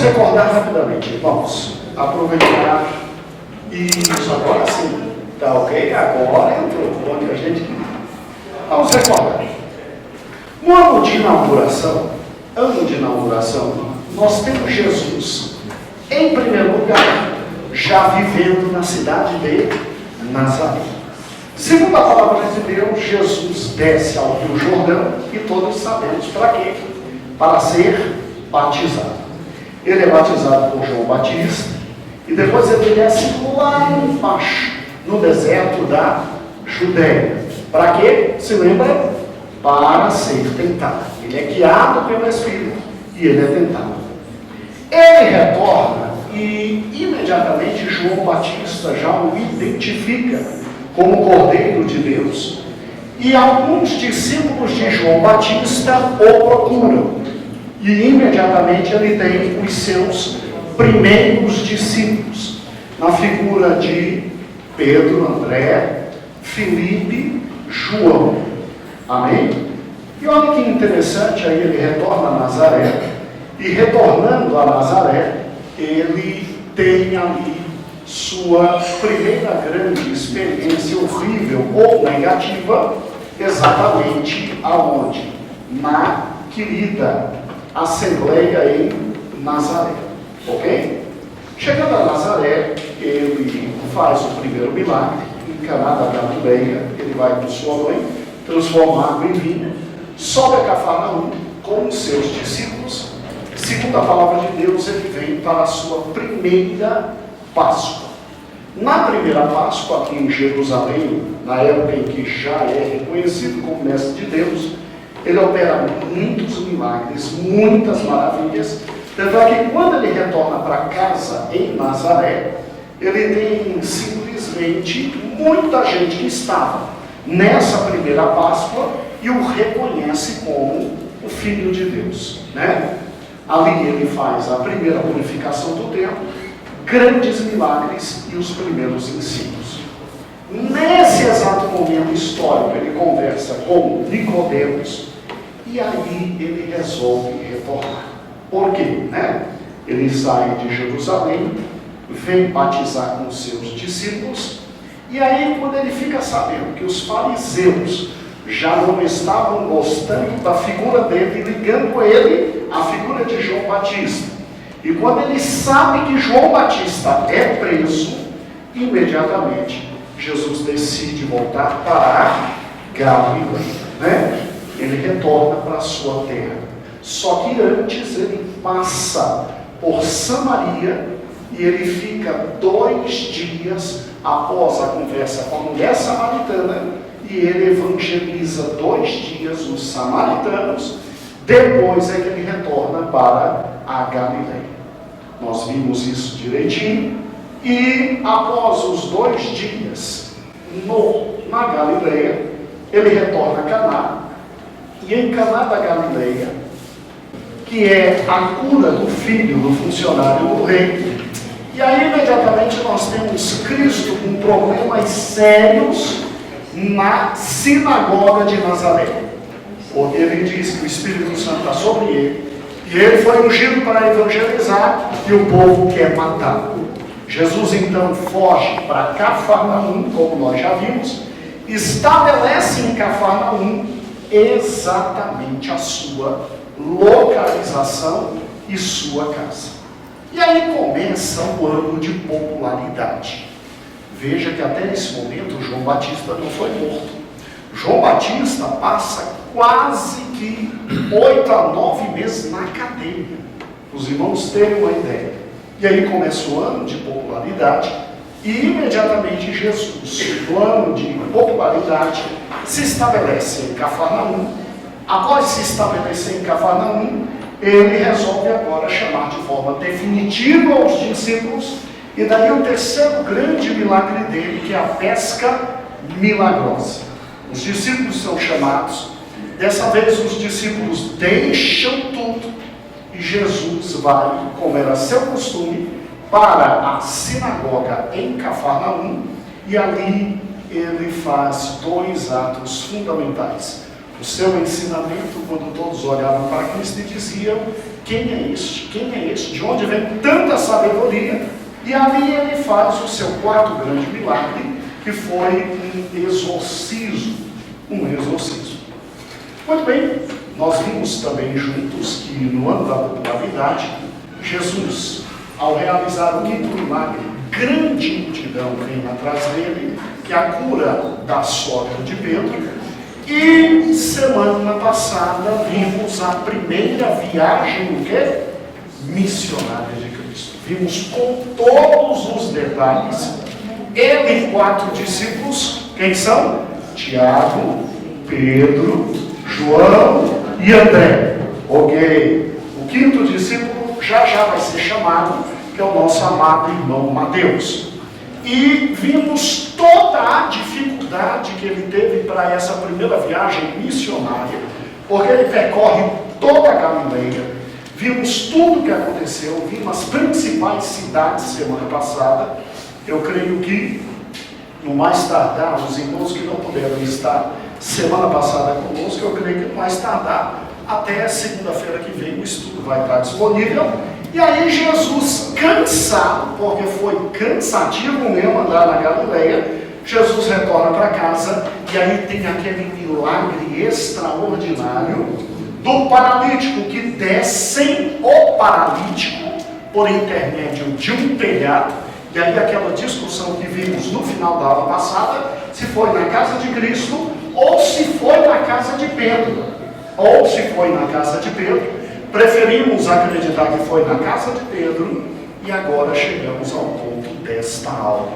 recordar rapidamente, irmãos. Aproveitar. Isso, agora sim. Tá ok? Agora entrou onde a gente. Vamos recordar. No ano de inauguração, nós temos Jesus, em primeiro lugar, já vivendo na cidade de Nazaré. Segundo a palavra de Deus, Jesus desce ao Rio Jordão e todos sabemos para quê? Para ser batizado. Ele é batizado por João Batista e depois ele desce lá embaixo, no deserto da Judéia. Para quê? Se lembra? Para ser tentado. Ele é guiado pelo Espírito e ele é tentado. Ele retorna e imediatamente João Batista já o identifica como Cordeiro de Deus. E alguns discípulos de João Batista o procuram. E imediatamente ele tem os seus primeiros discípulos, na figura de Pedro, André, Filipe, João. Amém? E olha que interessante, aí ele retorna a Nazaré, e retornando a Nazaré, ele tem ali sua primeira grande experiência horrível ou negativa, exatamente aonde? Na querida Assembleia em Nazaré. Ok? Chegando a Nazaré, ele faz o primeiro milagre, em Caná da Galileia, ele vai com sua mãe, transforma água em vinho, sobe a Cafarnaum com os seus discípulos. Segundo a palavra de Deus, ele vem para a sua primeira Páscoa. Na primeira Páscoa, aqui em Jerusalém, na época em que já é reconhecido como mestre de Deus, ele opera muitos milagres, muitas maravilhas. Tanto é que quando ele retorna para casa em Nazaré, ele tem simplesmente muita gente que estava nessa primeira Páscoa e o reconhece como o Filho de Deus, né? Ali ele faz a primeira purificação do templo, grandes milagres e os primeiros ensinos. Nesse exato momento histórico, ele conversa com Nicodemos e aí ele resolve retornar. Por quê? Né? Ele sai de Jerusalém, vem batizar com seus discípulos, e aí quando ele fica sabendo que os fariseus já não estavam gostando da figura dele, ligando ele à figura de João Batista, e quando ele sabe que João Batista é preso, imediatamente Jesus decide voltar para Galileia, né? Ele retorna para a sua terra. Só que antes ele passa por Samaria e ele fica 2 dias após a conversa com a mulher samaritana e ele evangeliza 2 dias os samaritanos. Depois é que ele retorna para a Galileia. Nós vimos isso direitinho. E após os 2 dias na Galileia, ele retorna a Caná. E em Caná da Galileia, que é a cura do filho do funcionário do rei. E aí imediatamente nós temos Cristo com problemas sérios na sinagoga de Nazaré. Porque ele diz que o Espírito Santo está sobre ele. E ele foi ungido para evangelizar e o povo quer matá-lo. Jesus então foge para Cafarnaum, como nós já vimos, estabelece em Cafarnaum exatamente a sua localização e sua casa. E aí começa o ano de popularidade. Veja que até nesse momento João Batista não foi morto. João Batista passa quase que 8 a 9 meses na cadeia. Os irmãos terem uma ideia. E aí começa o ano de popularidade e imediatamente Jesus, no ano de popularidade, se estabelece em Cafarnaum. Após se estabelecer em Cafarnaum, ele resolve agora chamar de forma definitiva os discípulos, e daí o terceiro grande milagre dele, que é a pesca milagrosa. Os discípulos são chamados, dessa vez os discípulos deixam tudo, e Jesus vai, como era seu costume, para a sinagoga em Cafarnaum, e ali ele faz 2 atos fundamentais. o seu ensinamento, quando todos olhavam para Cristo e diziam: quem é este? Quem é este? De onde vem tanta sabedoria? E ali ele faz o seu quarto grande milagre, que foi um exorcismo. Muito bem, nós vimos também juntos que no ano da popularidade, Jesus, ao realizar o quinto milagre, grande multidão vem atrás dele, que é a cura da sogra de Pedro. E semana passada vimos a primeira viagem missionária de Cristo. Vimos com todos os detalhes. Ele e 4 discípulos, quem são? Tiago, Pedro, João e André. Ok. O quinto discípulo já vai ser chamado, que é o nosso amado irmão Mateus. E vimos toda a dificuldade que ele teve para essa primeira viagem missionária, porque ele percorre toda a Galileia. Vimos tudo o que aconteceu, vimos as principais cidades semana passada. Eu creio que, no mais tardar, os irmãos que não puderam estar semana passada conosco, eu creio que no mais tardar, até segunda-feira que vem, o estudo vai estar disponível. E aí Jesus, cansado, porque foi cansativo mesmo andar na Galileia, Jesus retorna para casa, e aí tem aquele milagre extraordinário do paralítico, que descem o paralítico por intermédio de um telhado. E aí aquela discussão que vimos no final da aula passada, se foi na casa de Cristo, ou se foi na casa de Pedro. Ou se foi na casa de Pedro. Preferimos acreditar que foi na casa de Pedro, e agora chegamos ao ponto desta aula.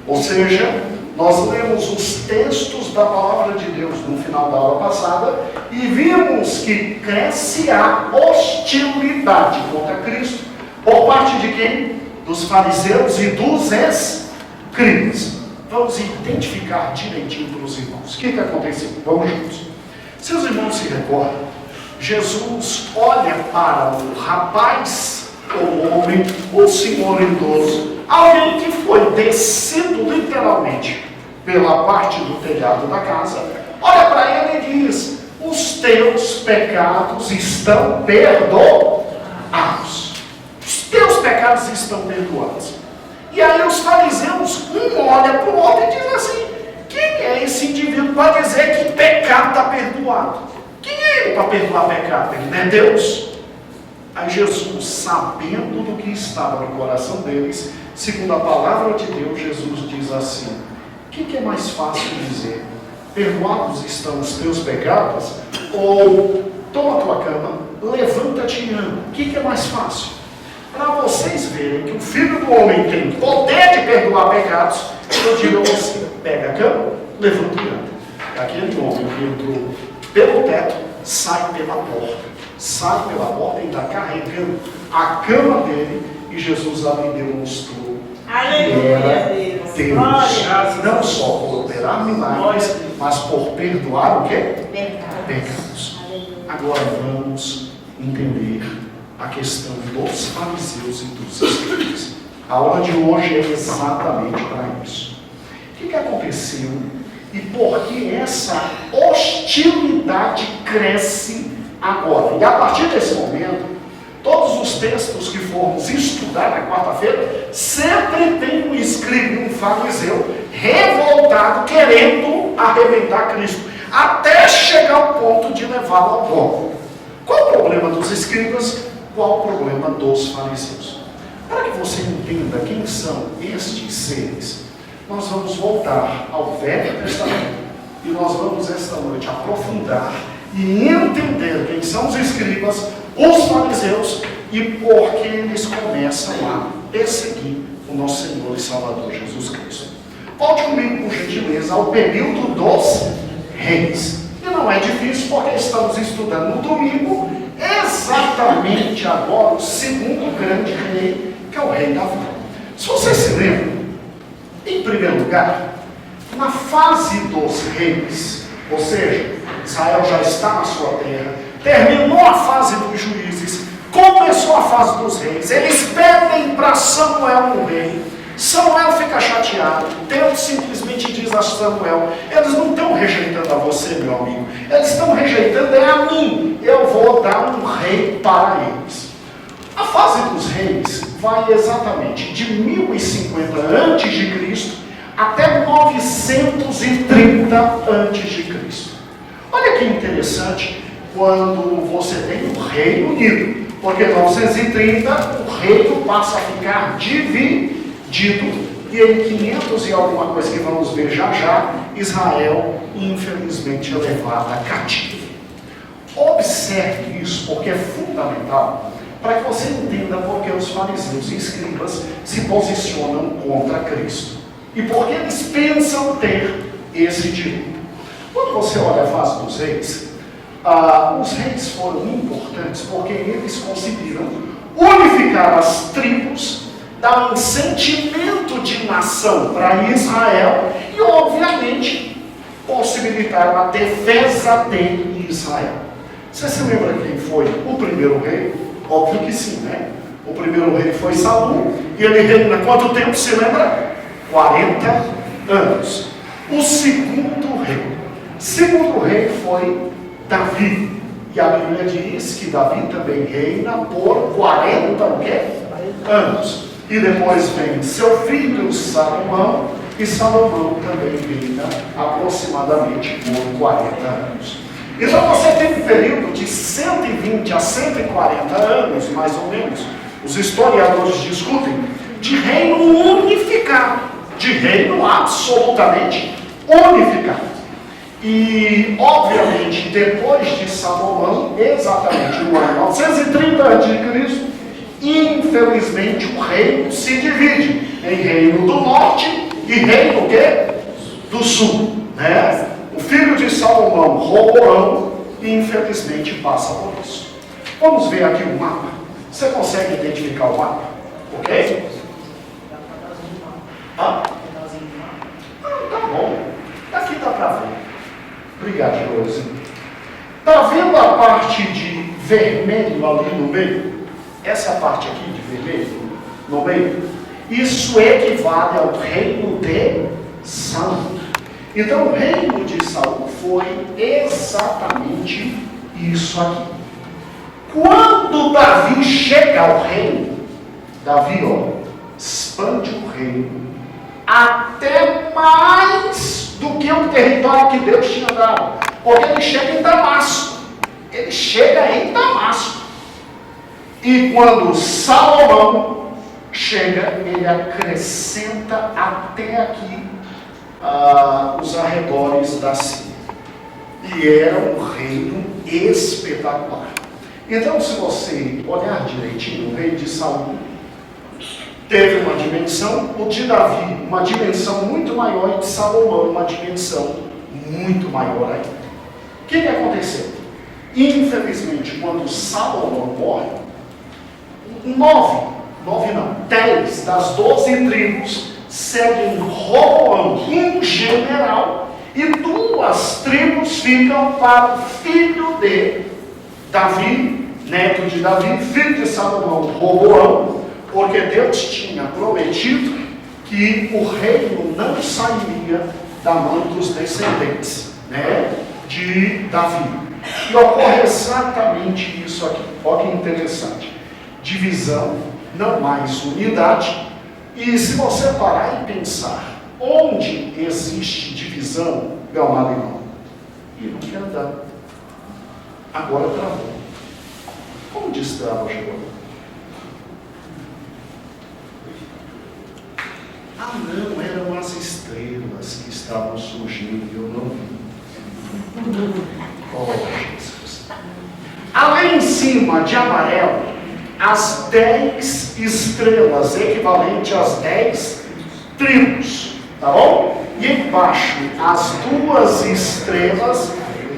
Ou seja, nós lemos os textos da palavra de Deus no final da aula passada e vimos que cresce a hostilidade contra Cristo por parte de quem? Dos fariseus e dos escribas. Vamos identificar direitinho para os irmãos. O que aconteceu? Vamos juntos. Se os irmãos se recordam, Jesus olha para o rapaz, ou homem, ou senhor idoso, alguém que foi descido literalmente pela parte do telhado da casa. Olha para ele e diz: os teus pecados estão perdoados. Os teus pecados estão perdoados. E aí os fariseus, um olha para o outro e diz assim: quem é esse indivíduo para dizer que pecado está perdoado? Quem é ele para perdoar pecado? Ele não é Deus? Aí Jesus, sabendo do que estava no coração deles, segundo a palavra de Deus, Jesus diz assim: o que é mais fácil dizer? Perdoados estão os teus pecados? Ou toma a tua cama, levanta-te e anda? O que é mais fácil? Para vocês verem que o Filho do Homem tem poder de perdoar pecados, eu digo a você: pega a cama, levanta e anda. Aquele homem que entrou pelo teto, sai pela porta e está carregando a cama dele, e Jesus ali demonstrou que era Deus, não só por operar milagres, mas por perdoar o quê? Pecados. Agora vamos entender a questão dos fariseus e dos escribas. A aula de hoje é exatamente para isso. O que aconteceu? E por que essa hostilidade cresce agora? E a partir desse momento, todos os textos que formos estudar na quarta-feira, sempre tem um escriba, um fariseu, revoltado, querendo arrebentar Cristo, até chegar ao ponto de levá-lo ao ponto. Qual o problema dos escribas? Qual o problema dos fariseus? Para que você entenda quem são estes seres, nós vamos voltar ao Velho Testamento e nós vamos esta noite aprofundar e entender quem são os escribas, os fariseus, e por que eles começam a perseguir o nosso Senhor e Salvador Jesus Cristo. Volte comigo, por gentileza, ao período dos reis. E não é difícil, porque estamos estudando no domingo exatamente agora o segundo grande rei, que é o rei Davi. Se vocês se lembram, em primeiro lugar, na fase dos reis, ou seja, Israel já está na sua terra, terminou a fase dos juízes, começou a fase dos reis, eles pedem para Samuel um rei, Samuel fica chateado. Deus simplesmente diz a Samuel: eles não estão rejeitando a você, meu amigo, eles estão rejeitando a mim. Eu vou dar um rei para eles. A fase dos reis vai exatamente de 1050 a.C. até 930 a.C. Olha que interessante quando você tem o Reino Unido, porque em 930 o reino passa a ficar dividido, e em 500 e alguma coisa que vamos ver já já, Israel infelizmente é levada cativo. Observe isso, porque é fundamental para que você entenda por que os fariseus e escribas se posicionam contra Cristo e por que eles pensam ter esse direito. Quando você olha a fase dos reis, os reis foram importantes porque eles conseguiram unificar as tribos, dar um sentimento de nação para Israel e, obviamente, possibilitaram a defesa de Israel. Você se lembra quem foi o primeiro rei? Óbvio que sim, né? O primeiro rei foi Saul, e ele reina quanto tempo, se lembra? 40 anos. O segundo rei foi Davi. E a Bíblia diz que Davi também reina por 40 anos. E depois vem seu filho Salomão, e Salomão também reina aproximadamente por 40 anos. Então você tem um período de 120 a 140 anos, mais ou menos, os historiadores discutem, de reino unificado, de reino absolutamente unificado. E, obviamente, depois de Salomão, exatamente no ano 930 a.C., infelizmente o reino se divide em reino do norte e reino do sul, né? O filho de Salomão, Roboão, infelizmente passa por isso. Vamos ver aqui o mapa. Você consegue identificar o mapa? Ok? Tá bom. Daqui dá para ver. Obrigado, Rose. Está vendo a parte de vermelho ali no meio? Essa parte aqui de vermelho no meio? Isso equivale ao reino de Saul. Então, o reino de Saul foi exatamente isso aqui. Quando Davi chega ao reino, Davi, expande o reino até mais do que o território que Deus tinha dado. Porque ele chega em Damasco. E quando Salomão chega, ele acrescenta até aqui os arredores da Síria. E era um reino espetacular. Então, se você olhar direitinho, o rei de Saul teve uma dimensão, o de Davi, uma dimensão muito maior, e de Salomão, uma dimensão muito maior ainda. O que aconteceu? Infelizmente, quando Salomão morre, 10 das 12 tribos seguem Roboão, um general, e 2 tribos ficam para o filho de Davi, neto de Davi, filho de Salomão, Roboão, porque Deus tinha prometido que o reino não sairia da mão dos descendentes, de Davi. E ocorre exatamente isso aqui. Olha que interessante. Divisão, não mais unidade. E se você parar e pensar, onde existe divisão, meu amado irmão, e não quer andar. Agora travou. Como destrava, João? Não, eram as estrelas que estavam surgindo e eu não vi. Oh, Jesus. Além em cima de amarelo, as 10 estrelas, equivalente às 10 tribos, tá bom? E embaixo, as 2 estrelas,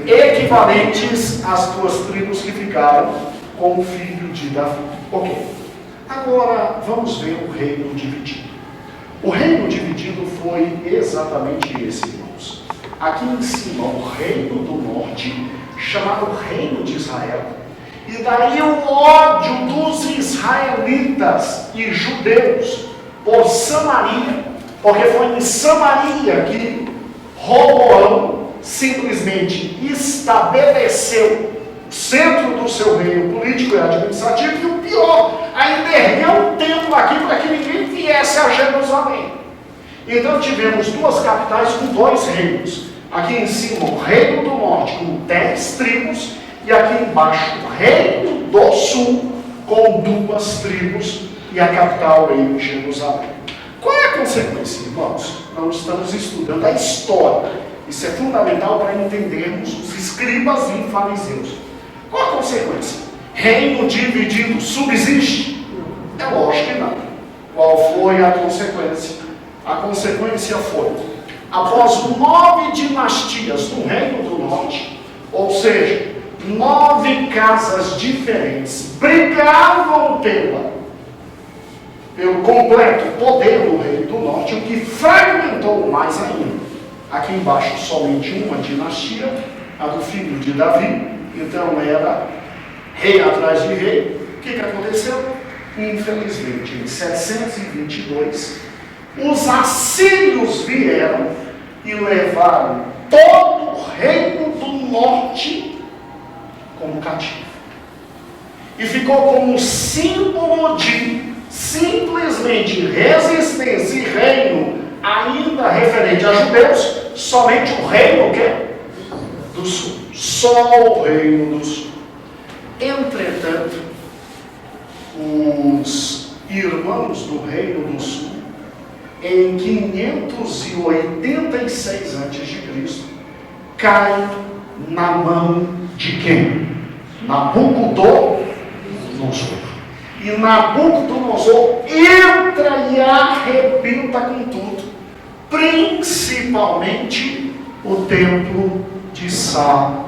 equivalentes às 2 tribos que ficaram com o filho de Davi. Ok. Agora, vamos ver o reino dividido. O reino dividido foi exatamente esse, irmãos. Aqui em cima, o reino do norte, chamado Reino de Israel. E daí o ódio dos israelitas e judeus por Samaria, porque foi em Samaria que Roboão simplesmente estabeleceu o centro do seu reino político e administrativo, e o pior, ainda ergueu um templo aqui para que ninguém viesse a Jerusalém. Então tivemos duas capitais com dois reinos. Aqui em cima o reino do norte com 10 tribos, e aqui embaixo o reino do sul com 2 tribos, e a capital em Jerusalém. Qual é a consequência, irmãos? Nós estamos estudando a história. Isso é fundamental para entendermos os escribas e fariseus. Qual a consequência? Reino dividido subsiste? É lógico que não. Qual foi a consequência? A consequência foi, após 9 dinastias no Reino do Norte, ou seja, 9 casas diferentes brigavam pelo completo poder do Reino do Norte, o que fragmentou mais ainda. Aqui embaixo somente uma dinastia, a do filho de Davi, então era rei atrás de rei. O que aconteceu? Infelizmente, em 722, os assírios vieram e levaram todo o Reino do Norte como cativo. E ficou como símbolo de simplesmente resistência e reino ainda referente a judeus, somente o reino do sul. Só o reino do sul. Entretanto, os irmãos do reino do sul, em 586 a.C., caem na mão de quem? Nabucodonosor. E Nabucodonosor entra e arrebenta com tudo, principalmente o templo de Salomão.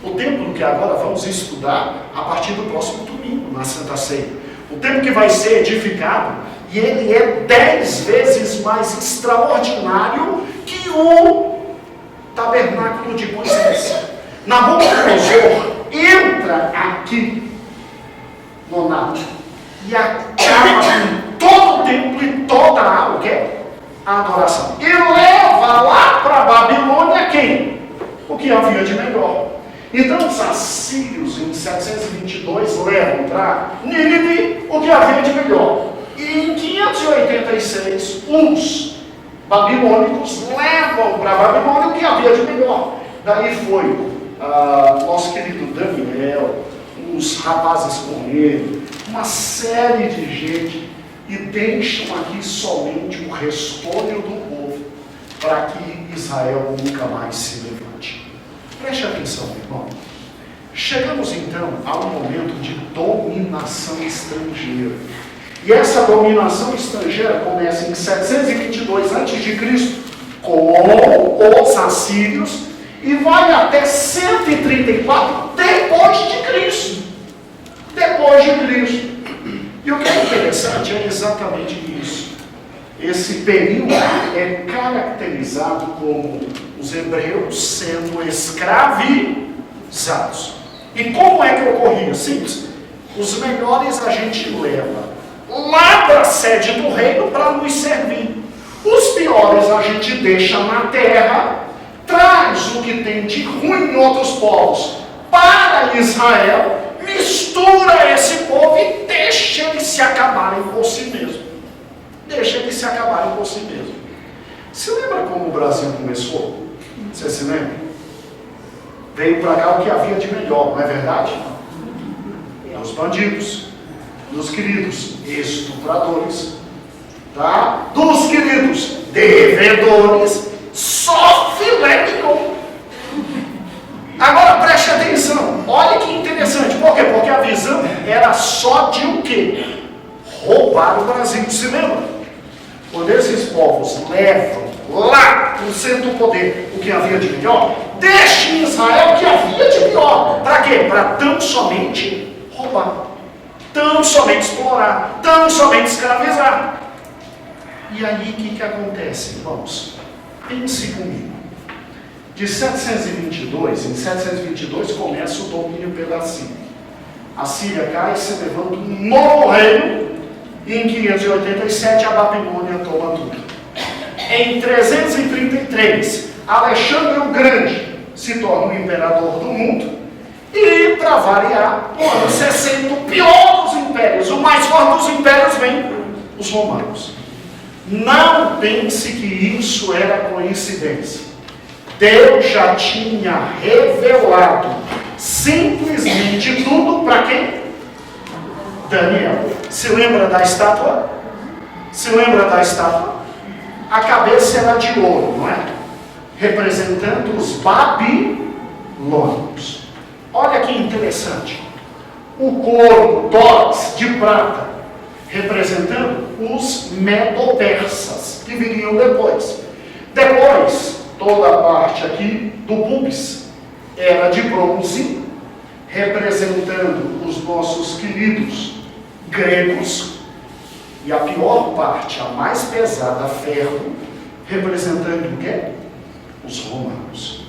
O templo que agora vamos estudar a partir do próximo domingo, na Santa Ceia. O templo que vai ser edificado, e ele é 10 vezes mais extraordinário que o tabernáculo de Moisés. Nabucodonosor entra aqui no nada e acaba com todo o templo e toda a adoração. E leva lá para a Babilônia quem? O que havia de melhor. Então os assírios em 722 levam para Nínive o que havia de melhor. E em 586 os babilônicos levam para a Babilônia o que havia de melhor. Daí foi nosso querido Daniel, os rapazes com ele, uma série de gente, e deixam aqui somente o restolho do povo, para que Israel nunca mais se levante. Preste atenção, irmão. Chegamos então a um momento de dominação estrangeira. E essa dominação estrangeira começa em 722 a.C. com os assírios e vai até 134 depois de Cristo. Depois de Cristo. E o que é interessante é exatamente isso. Esse período é caracterizado como os hebreus sendo escravizados. E como é que ocorria? Simples. Os melhores a gente leva lá para a sede do reino para nos servir. Os piores a gente deixa na terra, traz o que tem de ruim em outros povos para Israel, mistura esse povo e deixa eles se acabarem por si mesmo. Deixa eles se acabarem por si mesmo. Você lembra como o Brasil começou? Você se lembra? Veio para cá o que havia de melhor, não é verdade? Os bandidos, dos queridos estupradores, tá? Dos queridos devedores, só filé mignon. Agora preste atenção, olha que interessante. Por quê? Porque a visão era só de o quê? Roubar o Brasil. Se lembra? Quando esses povos levam lá no centro do poder o que havia de melhor, deixe em Israel o que havia de pior. Para quê? Para tão somente roubar, tão somente explorar, tão somente escravizar. E aí o que acontece, irmãos? Pense comigo. De 722, em 722 começa o domínio pela Síria. A Síria cai, se levanta um novo reino, E em 587 a Babilônia toma tudo. Em 333, Alexandre o Grande se torna o imperador do mundo. E, para variar, no ano 60, o pior dos impérios, o mais forte dos impérios, vem os romanos. Não pense que isso era coincidência. Deus já tinha revelado simplesmente tudo para quem? Daniel. Se lembra da estátua? Se lembra da estátua? A cabeça era de ouro, não é? Representando os babilônios. Olha que interessante. O corpo, tórax de prata, representando os medo-persas, que viriam depois. Depois, toda a parte aqui do pubis era de bronze, representando os nossos queridos gregos. E a pior parte, a mais pesada, ferro, representando o quê? Os romanos.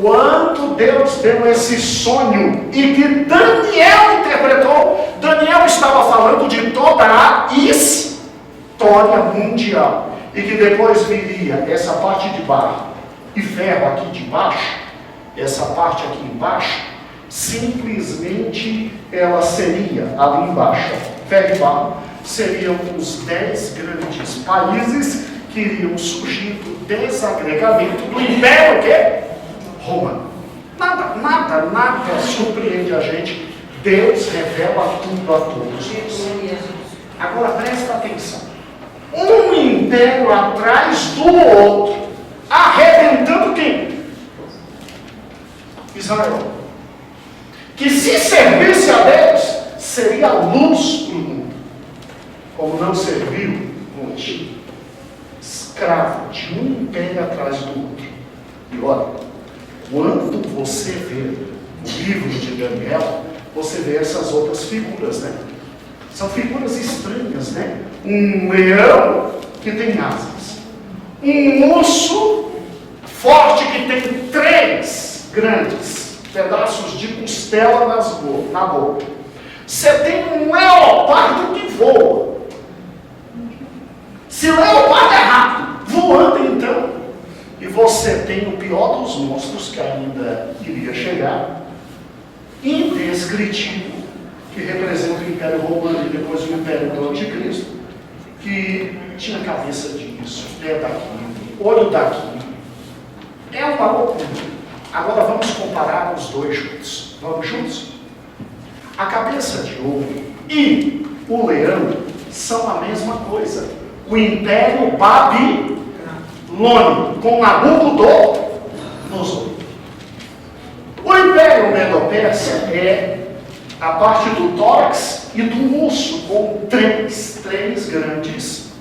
Quando Deus deu esse sonho e que Daniel interpretou, Daniel estava falando de toda a história mundial. E que depois viria essa parte de barro e ferro aqui de baixo, essa parte aqui embaixo, simplesmente ela seria, ali embaixo, ferro e barro, seriam os 10 grandes países que iriam surgir do desagregamento do Império que? Romano. Nada surpreende a gente. Deus revela tudo a todos nós. Agora presta atenção. Um império atrás do outro, arrebentando quem? Israel. Que se servisse a Deus, seria a luz para o mundo. Como não serviu, hoje, escravo de um império atrás do outro. E olha, quando você vê o livro de Daniel, você vê essas outras figuras, né? São figuras estranhas, né? Um leão que tem asas. Um urso forte que tem 3 grandes pedaços de costela na boca. Você tem um leopardo que voa. Se leopardo é rápido, voando então. E você tem o pior dos monstros que ainda iria chegar, indescritível, que representa o Império Romano e depois o Império do Anticristo, que tinha cabeça disso, pé daqui, olho daqui. É uma loucura. Agora vamos comparar os dois juntos. Vamos juntos? A cabeça de ouro e o leão são a mesma coisa. O Império Babilônico, com Nabucodonosor. O Império Medo-Persa é a parte do tórax e do osso, com três grandes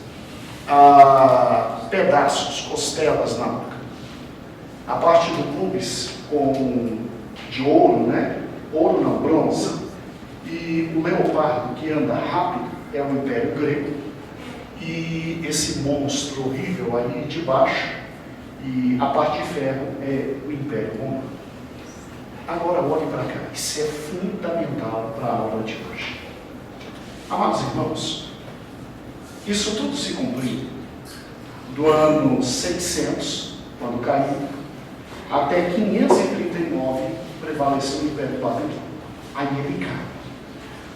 pedaços, costelas na boca. A parte do pubis de ouro, né? Ouro não, bronze. E o leopardo, que anda rápido, é o Império Grego. E esse monstro horrível ali de baixo, e a parte de ferro é o Império Romano. Agora olhe para cá, isso é fundamental para a aula de hoje. Amados irmãos, isso tudo se cumpriu do ano 600, quando caiu, até 539 prevaleceu o Império Babilônico. Aí ele cai.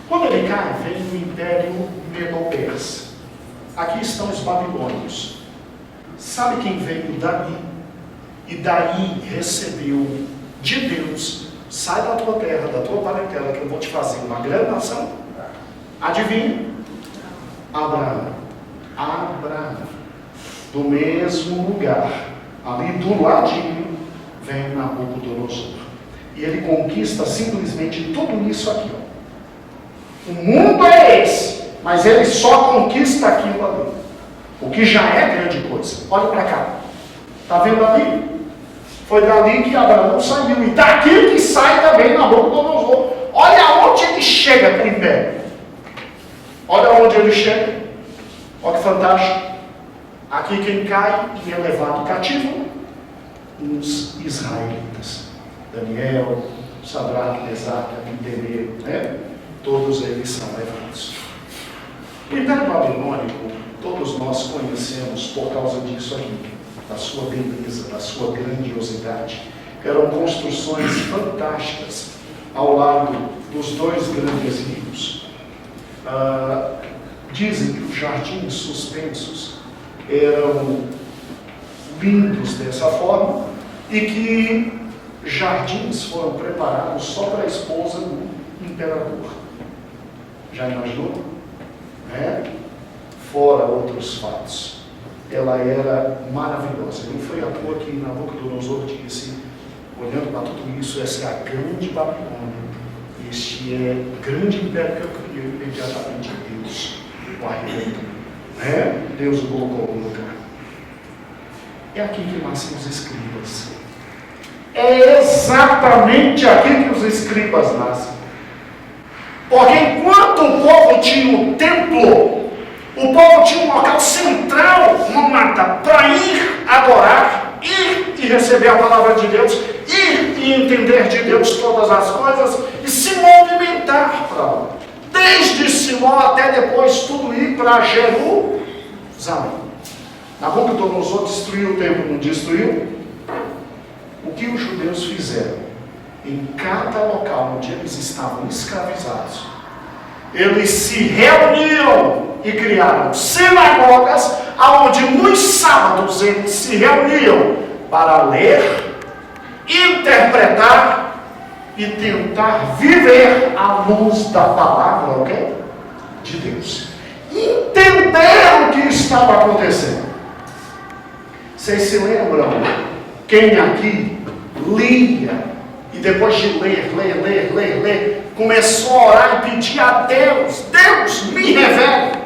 Quando ele cai, vem o Império Medo-Persa. Aqui estão os babilônios. Sabe quem veio dali? E daí recebeu de Deus: sai da tua terra, da tua parentela, que eu vou te fazer uma grande nação. Adivinha? Abraão. Do mesmo lugar, ali do ladinho, vem Nabucodonosor. E ele conquista simplesmente tudo isso aqui. Ó. O mundo é esse, mas ele só conquista aquilo ali. O que já é grande coisa. Olha para cá. Está vendo ali? Foi dali que Abraão saiu. E daqui que sai também Nabucodonosor. Olha onde ele chega com o império. Olha onde ele chega. Olha que fantástico. Aqui quem cai e é levado cativo? Os israelitas. Daniel, Sadraque, Mesaque, Abednego, né? Todos eles são levados. O Império Babilônico, todos nós conhecemos por causa disso aqui, da sua beleza, da sua grandiosidade. Eram construções fantásticas ao lado dos dois grandes rios. Dizem que os jardins suspensos eram lindos dessa forma e que jardins foram preparados só para a esposa do imperador. Já imaginou? Fora outros fatos. Ela era maravilhosa. Não foi à toa que Nabucodonosor disse, olhando para tudo isso, essa é a grande Babilônia. Este é o grande império que eu criei, imediatamente Deus o arrebentou. Deus o colocou no lugar. É aqui que nascem os escribas. É exatamente aqui que os escribas nascem. Porque enquanto o povo tinha o templo, o povo tinha um local central no mata para ir adorar, ir e receber a palavra de Deus, ir e entender de Deus todas as coisas e se movimentar para lá. Desde Siló até depois tudo ir para Jerusalém. Nabucodonosor destruiu o templo, não destruiu? O que os judeus fizeram? Em cada local onde eles estavam escravizados, eles se reuniam e criaram sinagogas, onde nos sábados eles se reuniam para ler, interpretar e tentar viver à luz da palavra de Deus. Entender o que estava acontecendo. Vocês se lembram? Quem aqui lia e depois de ler, começou a orar e pedir a Deus, Deus me revele.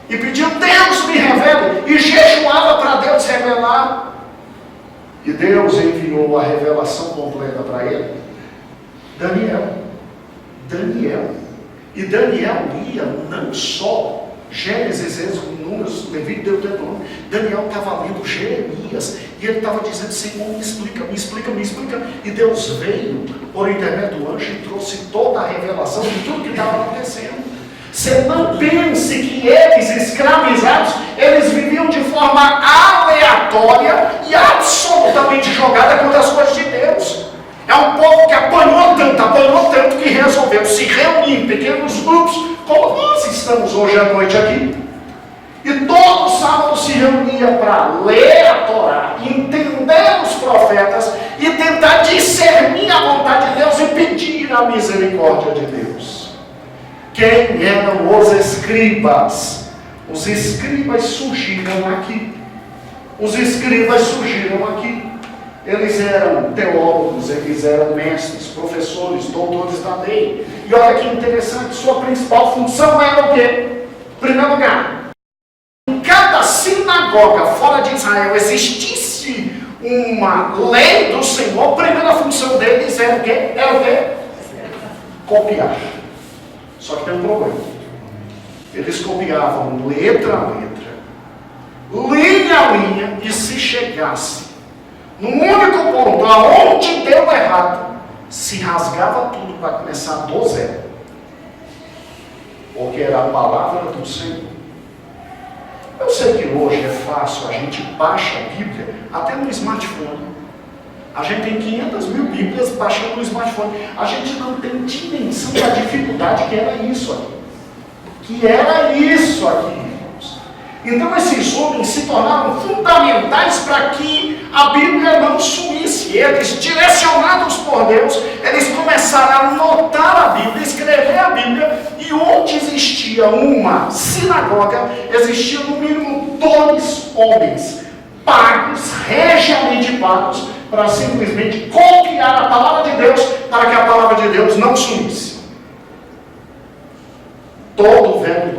E pediu, Deus me revele. E jejuava para Deus revelar. E Deus enviou a revelação completa para ele. Daniel. E Daniel lia não só Gênesis, Êxodo, Números, Levítico, Deuteronômio. Daniel estava lendo Jeremias. E ele estava dizendo, Senhor, me explica. E Deus veio por intermédio do anjo e trouxe toda a revelação de tudo que estava acontecendo. Você não pense que eles, escravizados, eles viviam de forma aleatória e absolutamente jogada contra as coisas de Deus. É um povo que apanhou tanto que resolveu se reunir em pequenos grupos, como nós estamos hoje à noite aqui. E todo sábado se reunia para ler a Torá, entender os profetas e tentar discernir a vontade de Deus e pedir a misericórdia de Deus. Quem eram os escribas? Os escribas surgiram aqui. Eles eram teólogos, eles eram mestres, professores, doutores da lei. E olha que interessante, sua principal função era o quê? Em primeiro lugar, em cada sinagoga fora de Israel existisse uma lei do Senhor, a primeira função deles era o quê? Copiar. Só que tem um problema. Eles copiavam letra a letra, linha a linha, e se chegasse no único ponto aonde deu errado, se rasgava tudo para começar do zero. Porque era a palavra do Senhor. Eu sei que hoje é fácil, a gente baixa a Bíblia até no smartphone. A gente tem 500 mil Bíblias baixando no smartphone. A gente não tem dimensão da dificuldade que era isso aqui. Irmãos. Então esses homens se tornaram fundamentais para que a Bíblia não sumisse. Eles, direcionados por Deus, eles começaram a anotar a Bíblia, escrever a Bíblia, e onde existia uma sinagoga, existia no mínimo 2 homens pagos, regiamente pagos, para simplesmente copiar a palavra de Deus, para que a palavra de Deus não sumisse. Todo o Velho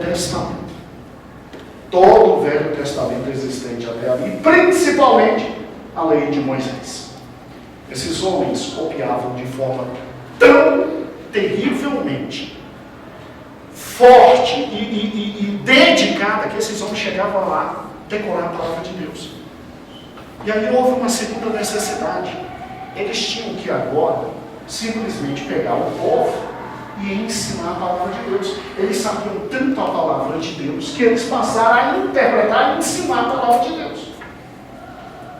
Testamento existente até ali, principalmente a lei de Moisés. Esses homens copiavam de forma tão terrivelmente forte e dedicada, que esses homens chegavam lá a decorar a palavra de Deus. E aí houve uma segunda necessidade. Eles tinham que agora simplesmente pegar o povo e ensinar a palavra de Deus. Eles sabiam tanto a palavra de Deus que eles passaram a interpretar e ensinar a palavra de Deus.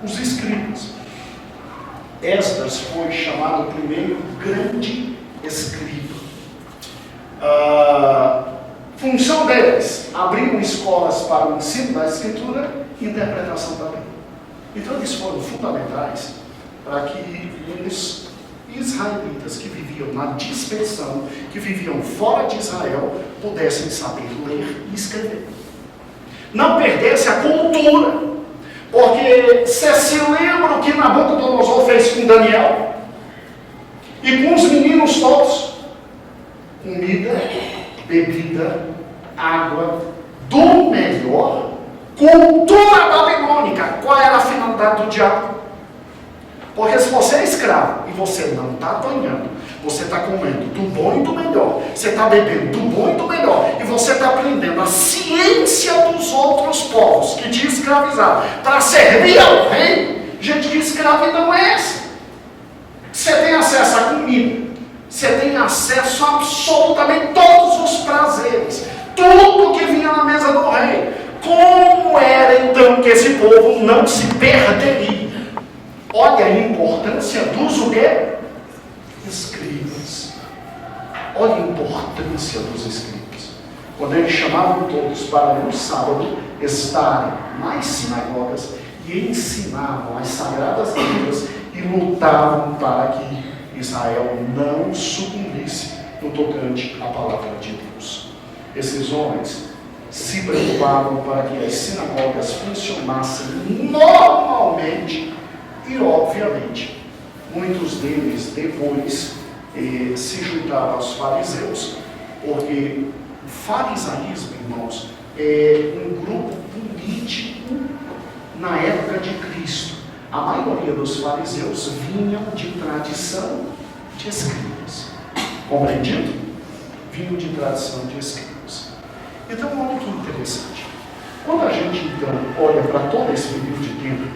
Os escribas. Esdras foi chamado o primeiro grande escriba. Função deles, abriram escolas para o ensino da Escritura e interpretação da Bíblia. Então eles foram fundamentais para que os israelitas que viviam na dispersão, que viviam fora de Israel, pudessem saber ler e escrever. Não perdesse a cultura, porque você se lembra o que Nabucodonosor fez com Daniel e com os meninos todos? Comida, bebida, água, do melhor, cultura babilônica. Qual era a finalidade do diabo? Porque se você é escravo e você não está apanhando, você está comendo do bom e do melhor, você está bebendo do bom e do melhor, e você está aprendendo a ciência dos outros povos que te escravizaram para servir ao rei. Gente, que escravidão é essa? Você tem acesso à comida, você tem acesso a absolutamente todos os prazeres, tudo que vinha na mesa do rei. Como era então que esse povo não se perderia? Olha a importância dos o quê? Escribas. Olha a importância dos escribas. Quando eles chamavam todos para no sábado estarem nas sinagogas e ensinavam as sagradas letras e lutavam para que Israel não sucumbisse no tocante à palavra de Deus. Esses homens se preocupavam para que as sinagogas funcionassem normalmente e, obviamente, muitos deles depois se juntavam aos fariseus, porque o farisaísmo, irmãos, é um grupo político na época de Cristo. A maioria dos fariseus vinham de tradição de escribas. Compreendido? Vinham de tradição de escribas. Então, olha que interessante. Quando a gente, então, olha para todo esse período de tempo,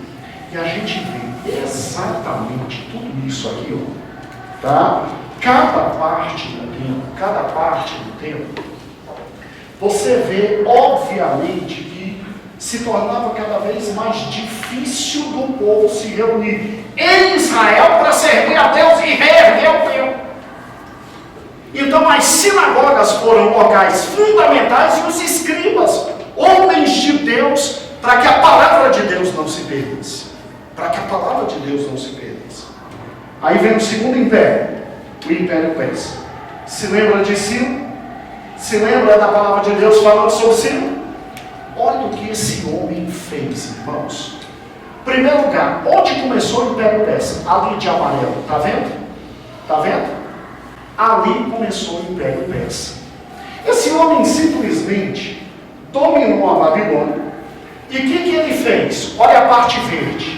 e a gente vê exatamente tudo isso aqui, ó, tá? Cada parte do tempo, você vê, obviamente, que se tornava cada vez mais difícil do povo se reunir em Israel para servir a Deus e reerguer o templo. Então as sinagogas foram locais fundamentais e os escribas, homens de Deus, para que a palavra de Deus não se perdesse. Para que a palavra de Deus não se perdesse. Aí vem o segundo império, o Império Persa. Se lembra de Ciro? Se lembra da palavra de Deus falando sobre Ciro? Olha o que esse homem fez, irmãos. Em primeiro lugar, onde começou o Império Persa? Ali de amarelo, está vendo? Está vendo? Ali começou o Império Persa. Esse homem simplesmente dominou a Babilônia. E o que ele fez? Olha a parte verde.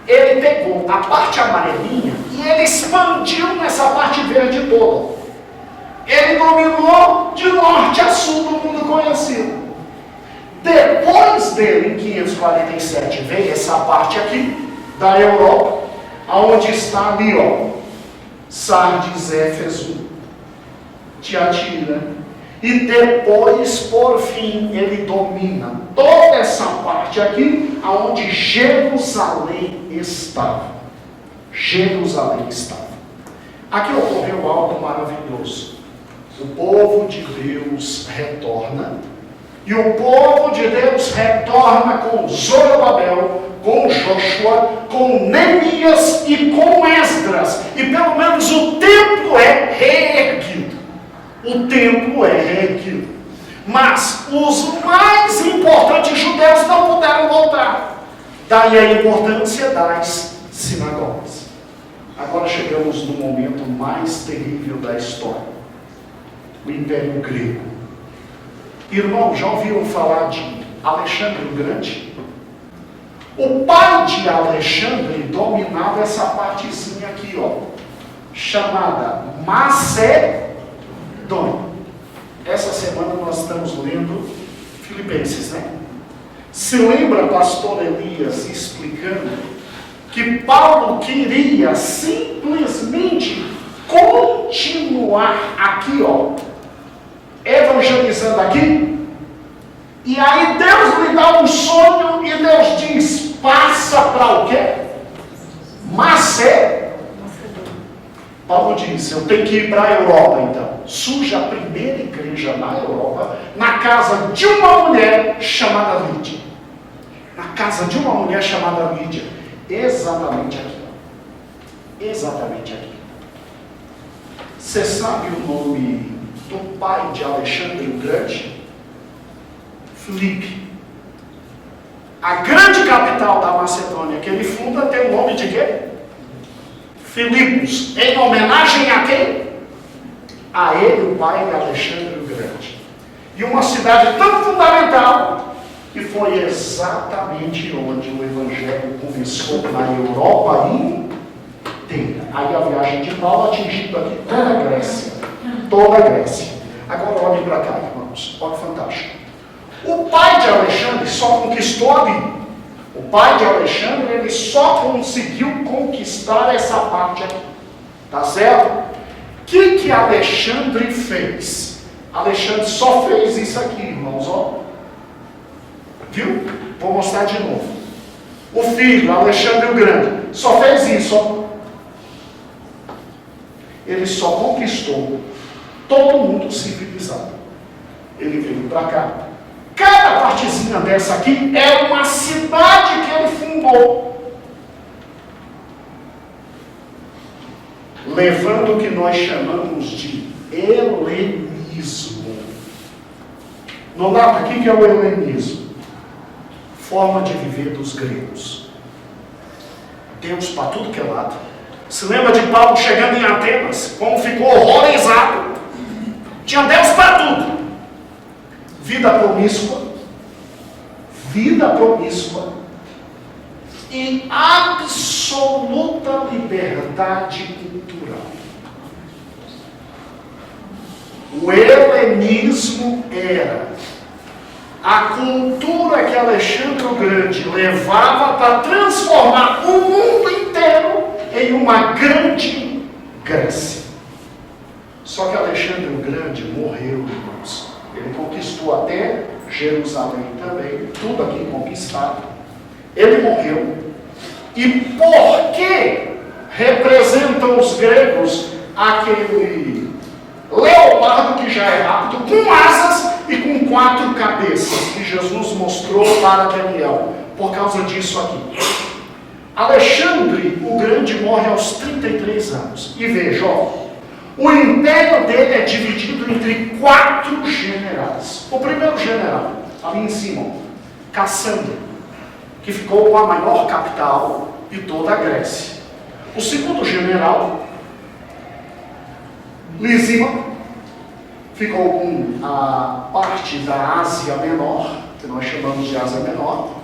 Ele pegou a parte amarelinha e ele expandiu nessa parte verde toda. Ele dominou de norte a sul do mundo conhecido. Depois dele, em 547, veio essa parte aqui da Europa, aonde está ali, ó, Sardes, Éfeso, Tiatira, e depois, por fim, ele domina toda essa parte aqui, aonde Jerusalém estava. Jerusalém estava. Aqui ocorreu algo maravilhoso. O povo de Deus retorna, e o povo de Deus retorna com Zorobabel, com Joshua, com Neemias e com Esdras. E pelo menos o templo é reerguido. O templo é reerguido. Mas os mais importantes judeus não puderam voltar. Daí a importância das sinagogas. Agora chegamos no momento mais terrível da história. O Império Grego. Irmão, já ouviram falar de Alexandre o Grande? O pai de Alexandre dominava essa partezinha aqui, ó, chamada Macedônia. Essa semana nós estamos lendo Filipenses, né? Se lembra, pastor Elias explicando que Paulo queria simplesmente continuar aqui aqui, ó, evangelizando aqui, e aí Deus lhe dá um sonho e Deus diz, passa para o quê? Macedônia. Paulo diz, eu tenho que ir para a Europa então. Surge a primeira igreja na Europa, na casa de uma mulher chamada Lídia. Na casa de uma mulher chamada Lídia. Exatamente aqui. Exatamente aqui. Você sabe o nome do pai de Alexandre o Grande? Filipe. A grande capital da Macedônia que ele funda tem o nome de quê? Filipos. Em homenagem a quem? A ele, o pai de Alexandre o Grande. E uma cidade tão fundamental que foi exatamente onde o Evangelho começou na Europa inteira. Aí a viagem de Paulo atingindo aqui toda a Grécia. Toda a Grécia. Agora olhem para cá, irmãos. Olha que fantástico. O pai de Alexandre só conquistou ali. O pai de Alexandre, ele só conseguiu conquistar essa parte aqui. Tá certo? O que Alexandre fez? Alexandre só fez isso aqui, irmãos, ó. Viu? Vou mostrar de novo. O filho, Alexandre o Grande, só fez isso, ó. Ele só conquistou todo mundo civilizado. Ele veio para cá. Cada partezinha dessa aqui é uma cidade que ele fundou. Levando o que nós chamamos de helenismo. Nota aqui que é o helenismo. Forma de viver dos gregos. Deus para tudo que é lado. Se lembra de Paulo chegando em Atenas, como ficou horrorizado. Tinha Deus para tudo. Vida promíscua e absoluta liberdade cultural. O helenismo era a cultura que Alexandre o Grande levava para transformar o mundo inteiro em uma grande Grécia. Só que Alexandre o Grande morreu, irmãos. Ele conquistou até Jerusalém também, tudo aqui conquistado. Ele morreu. E por que representam os gregos aquele leopardo que já é rápido, com asas e com 4 cabeças, que Jesus mostrou para Daniel? Por causa disso aqui. Alexandre o Grande morre aos 33 anos. E veja, ó. O império dele é dividido entre 4 generais. O primeiro general, ali em cima, Cassandra, que ficou com a maior capital de toda a Grécia. O segundo general, Lisímaco, ficou com a parte da Ásia Menor, que nós chamamos de Ásia Menor.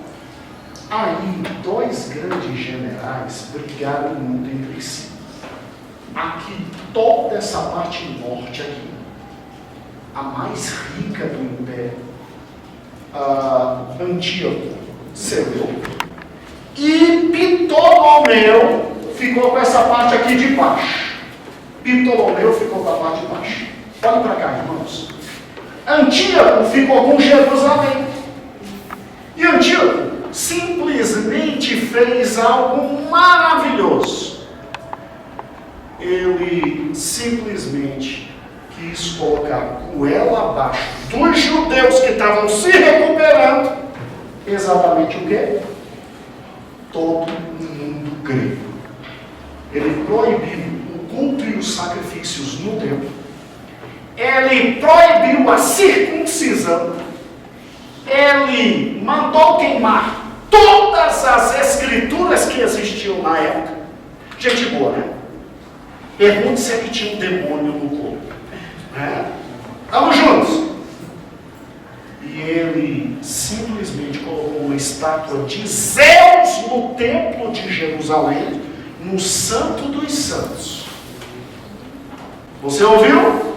Aí, 2 grandes generais brigaram muito entre si. Aqui, toda essa parte norte aqui, a mais rica do império, Antíoco, Seleuco, e Ptolomeu ficou com essa parte aqui de baixo. Ptolomeu ficou com a parte de baixo. Olha para cá, irmãos. Antíoco ficou com Jerusalém. E Antíoco simplesmente fez algo maravilhoso. Ele simplesmente quis colocar goela abaixo dos judeus que estavam se recuperando. Exatamente o quê? Todo mundo grego. Ele proibiu o culto e os sacrifícios no templo. Ele proibiu a circuncisão. Ele mandou queimar todas as escrituras que existiam na época. Gente boa, né? Pergunte se ele tinha um demônio no corpo. Estamos juntos. E ele simplesmente colocou uma estátua de Zeus no templo de Jerusalém, no Santo dos Santos. Você ouviu?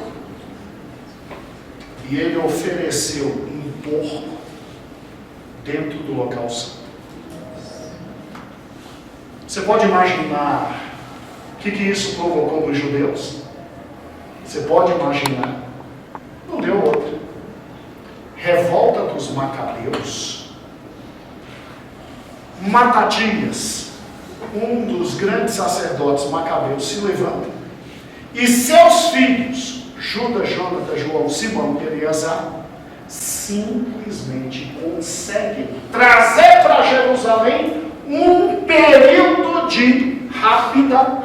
E ele ofereceu um porco dentro do local santo. Você pode imaginar o que isso provocou nos judeus? Você pode imaginar. Não deu outra. Revolta dos Macabeus. Matatias, um dos grandes sacerdotes macabeus, se levanta. E seus filhos, Judas, Jonatas, João, Simão e Eleazar, simplesmente conseguem trazer para Jerusalém um período de rápida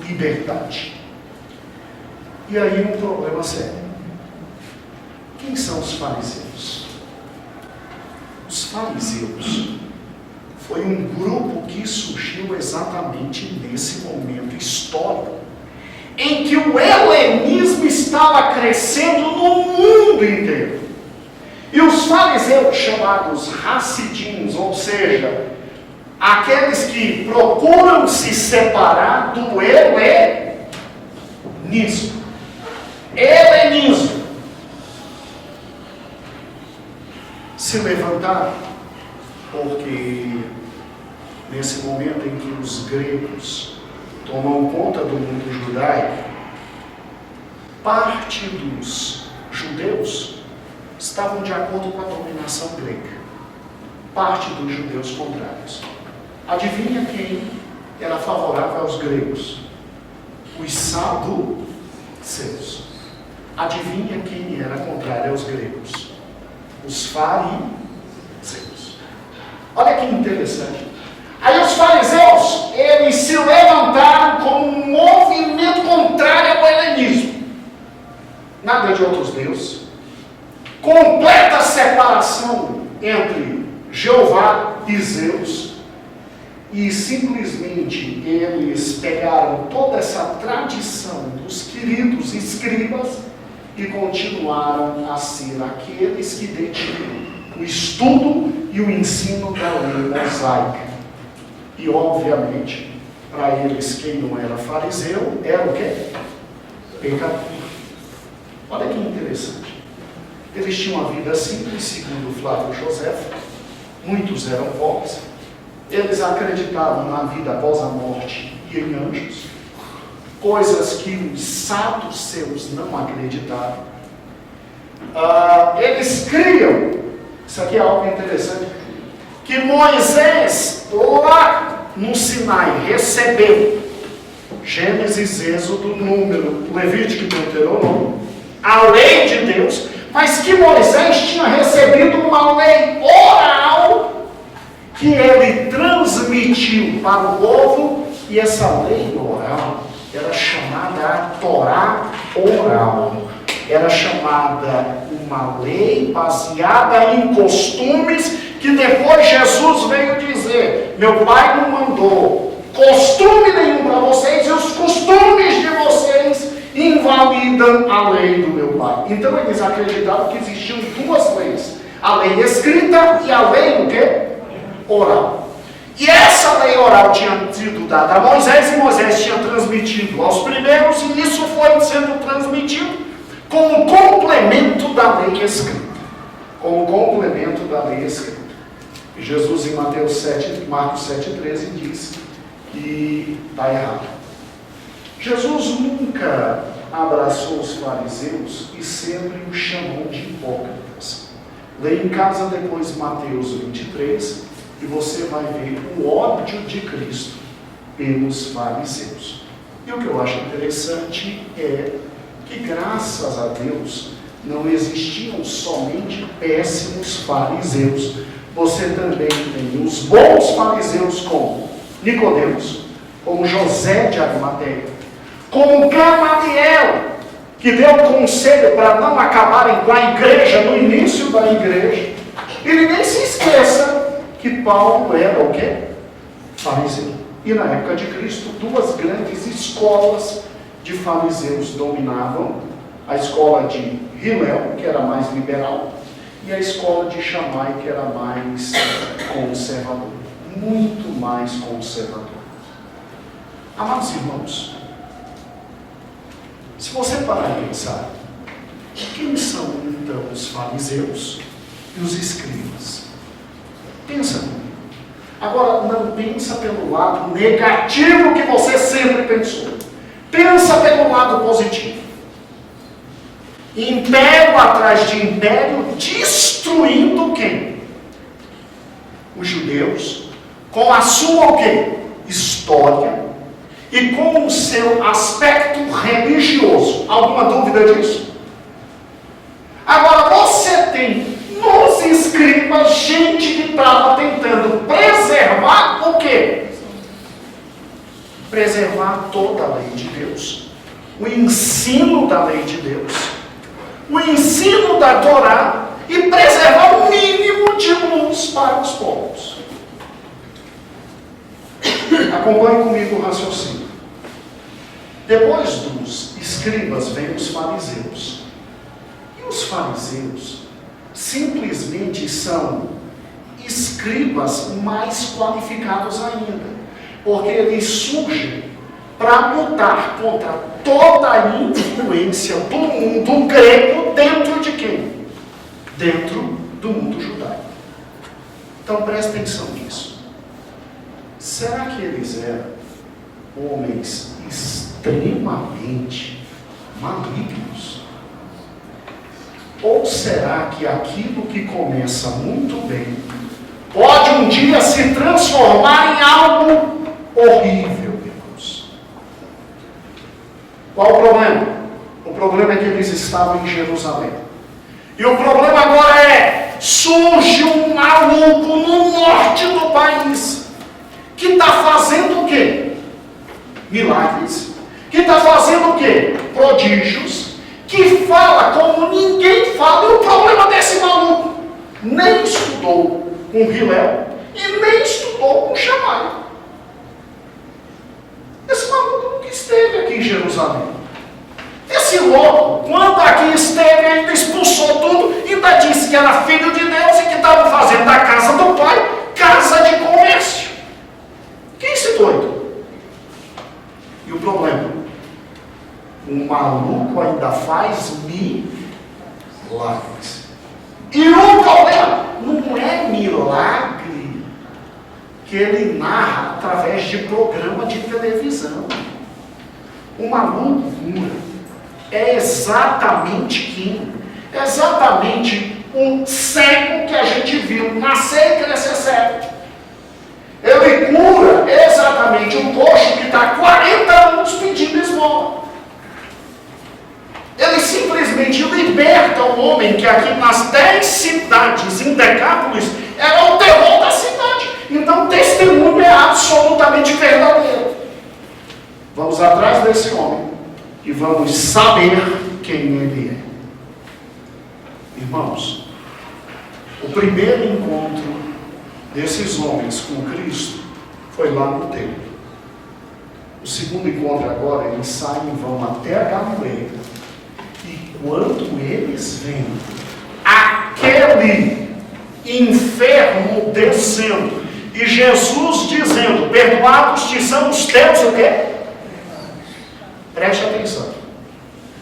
liberdade. E aí um problema sério. Quem são os fariseus? Os fariseus foi um grupo que surgiu exatamente nesse momento histórico em que o helenismo estava crescendo no mundo inteiro. E os fariseus, chamados hassidim, ou seja, aqueles que procuram se separar do helenismo. Helenismo. Se levantaram, porque nesse momento em que os gregos tomam conta do mundo judaico, parte dos judeus estavam de acordo com a dominação grega, parte dos judeus contrários. Adivinha quem era favorável aos gregos? Os saduceus. Adivinha quem era contrário aos gregos? Os fariseus. Olha que interessante. Aí os fariseus, eles se levantaram como um movimento contrário ao helenismo. Nada de outros deuses. Completa separação entre Jeová e Zeus. E simplesmente eles pegaram toda essa tradição dos queridos escribas e continuaram a ser aqueles que detinham o estudo e o ensino da lei mosaica. E obviamente, para eles, quem não era fariseu, era o quê? Pecador. Olha que interessante. Eles tinham uma vida simples, segundo Flávio Joséfo. Muitos eram pobres. Eles acreditavam na vida após a morte e em anjos. Coisas que os saduceus não acreditavam. Eles criam, isso aqui é algo interessante, que Moisés, lá no Sinai, recebeu Gênesis, Êxodo, Número, Levítico e Deuteronômio, a lei de Deus, mas que Moisés tinha recebido uma lei oral que ele transmitiu para o povo, e essa lei oral era chamada a Torá oral. Era chamada uma lei baseada em costumes que depois Jesus veio dizer: meu pai não mandou costume nenhum para vocês, e os costumes de vocês invalidam a lei do meu pai. Então eles acreditavam que existiam duas leis: a lei escrita e a lei o quê? Oral. E essa lei oral tinha sido dada a Moisés, e Moisés tinha transmitido aos primeiros, e isso foi sendo transmitido como complemento da lei escrita. Como complemento da lei escrita. E Jesus em Marcos 7,13 diz que está errado. Jesus nunca abraçou os fariseus e sempre os chamou de hipócritas. Leia em casa depois Mateus 23 e você vai ver o ódio de Cristo pelos fariseus. E o que eu acho interessante é que, graças a Deus, não existiam somente péssimos fariseus. Você também tem os bons fariseus, como Nicodemos, como José de Arimateia, como Gamaliel, que deu conselho para não acabarem com a igreja no início da igreja. E ninguém se esqueça que Paulo era o quê? Fariseu. E na época de Cristo, duas grandes escolas de fariseus dominavam: a escola de Hillel, que era mais liberal, e a escola de Shammai, que era mais conservador, muito mais conservador. Amados irmãos, se você parar e pensar, quem são então os fariseus e os escribas? Pensa comigo. Agora, não pensa pelo lado negativo que você sempre pensou. Pensa pelo lado positivo. Império atrás de império, destruindo quem? Os judeus, com a sua o quê? História e com o seu aspecto religioso. Alguma dúvida disso? Agora, você tem nos escribas gente que estava tentando preservar o quê? Preservar toda a lei de Deus, o ensino da lei de Deus, o ensino da Torá e preservar o mínimo de luz para os povos. Acompanhe comigo o raciocínio. Depois dos escribas vêm os fariseus. E os fariseus simplesmente são escribas mais qualificados ainda. Porque eles surgem para lutar contra toda a influência do mundo grego dentro de quem? Dentro do mundo judaico. Então preste atenção nisso. Será que eles eram homens extremamente malignos? Ou será que aquilo que começa muito bem pode um dia se transformar em algo horrível, irmãos? Qual o problema? O problema é que eles estavam em Jerusalém. E o problema agora é, surge um maluco no norte do país, que está fazendo o quê? Milagres. Que está fazendo o quê? Prodígios. Que fala como ninguém fala. E o problema desse maluco, nem estudou com Hillel e nem estudou com Shammai. Esse maluco nunca esteve aqui em Jerusalém. Esse louco, quando aqui esteve, ainda expulsou tudo, ainda disse que era filho de Deus e que estava fazendo da casa do pai casa de comércio. Quem é esse doido? E o problema? O maluco ainda faz milagres. E o problema não é milagre que ele narra através de programa de televisão. O maluco é exatamente quem? Exatamente um cego que a gente viu nascer e crescer cego. Ele cura exatamente um coxo que está há 40 anos pedindo esmola. Ele simplesmente liberta o homem que aqui nas 10 cidades em Decápolis era o terror da cidade. Então o testemunho é absolutamente verdadeiro. Vamos atrás desse homem e vamos saber quem ele é. Irmãos, o primeiro encontro desses homens com Cristo foi lá no templo. O segundo encontro agora, eles saem e vão até a Galileia. E quando eles veem aquele inferno descendo e Jesus dizendo, perdoados te são os teus o quê? Preste atenção.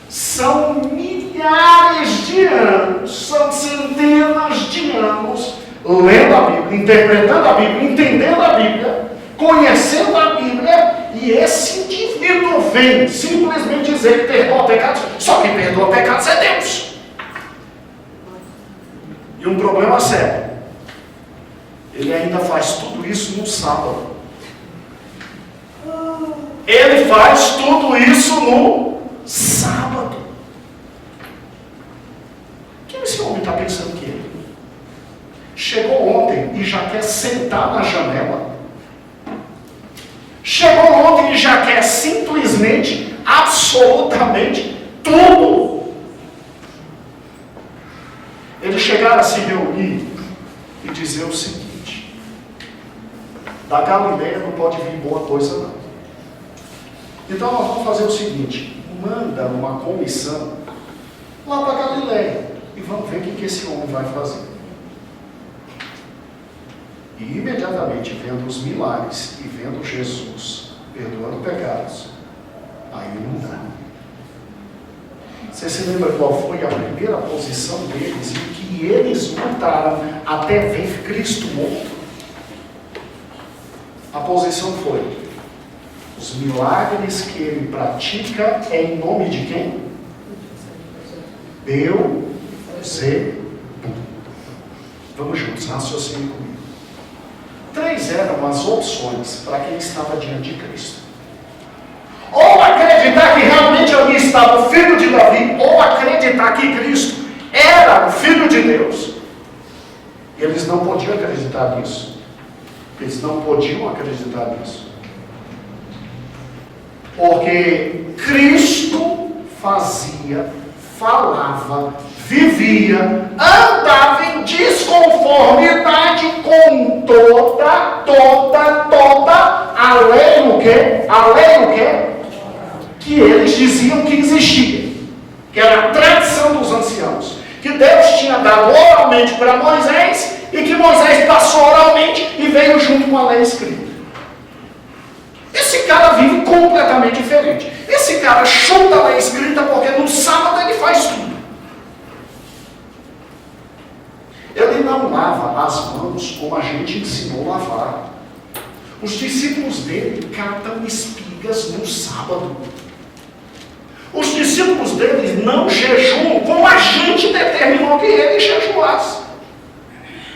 São milhares de anos, são centenas de anos lendo a Bíblia, interpretando a Bíblia, entendendo a Bíblia, conhecendo a Bíblia, e esse indivíduo vem simplesmente dizer que perdoa pecados. Só quem perdoa pecados é Deus. E um problema sério, ele ainda faz tudo isso no sábado. Ele faz tudo isso no sábado. O que esse homem está pensando que ele? Chegou ontem e já quer sentar na janela. Chegou ontem e já quer simplesmente, absolutamente tudo. Eles chegaram a se reunir e dizer o seguinte: da Galileia não pode vir boa coisa não. Então nós vamos fazer o seguinte: manda uma comissão lá para a Galileia e vamos ver o que esse homem vai fazer. E imediatamente vendo os milagres e vendo Jesus perdoando pecados, aí não dá. Você se lembra qual foi a primeira posição deles em que eles lutaram até ver Cristo morto? A posição foi: Os milagres que ele pratica é em nome de quem? Beelzebub. Vamos juntos, raciocinem comigo. 3 eram as opções para quem estava diante de Cristo. Ou acreditar que realmente ali estava o Filho de Davi, ou acreditar que Cristo era o Filho de Deus. E eles não podiam acreditar nisso. Eles não podiam acreditar nisso. Porque Cristo fazia, falava, vivia, andava em desconformidade com toda a lei, o quê? A lei, o quê? Que eles diziam que existia, que era a tradição dos anciãos, que Deus tinha dado oralmente para Moisés, e que Moisés passou oralmente e veio junto com a lei escrita. Esse cara vive completamente diferente. Esse cara chuta a lei escrita porque no sábado ele faz tudo. Ele não lava as mãos como a gente ensinou a lavar. Os discípulos dele catam espigas no sábado. Os discípulos dele não jejuam como a gente determinou que ele jejuasse.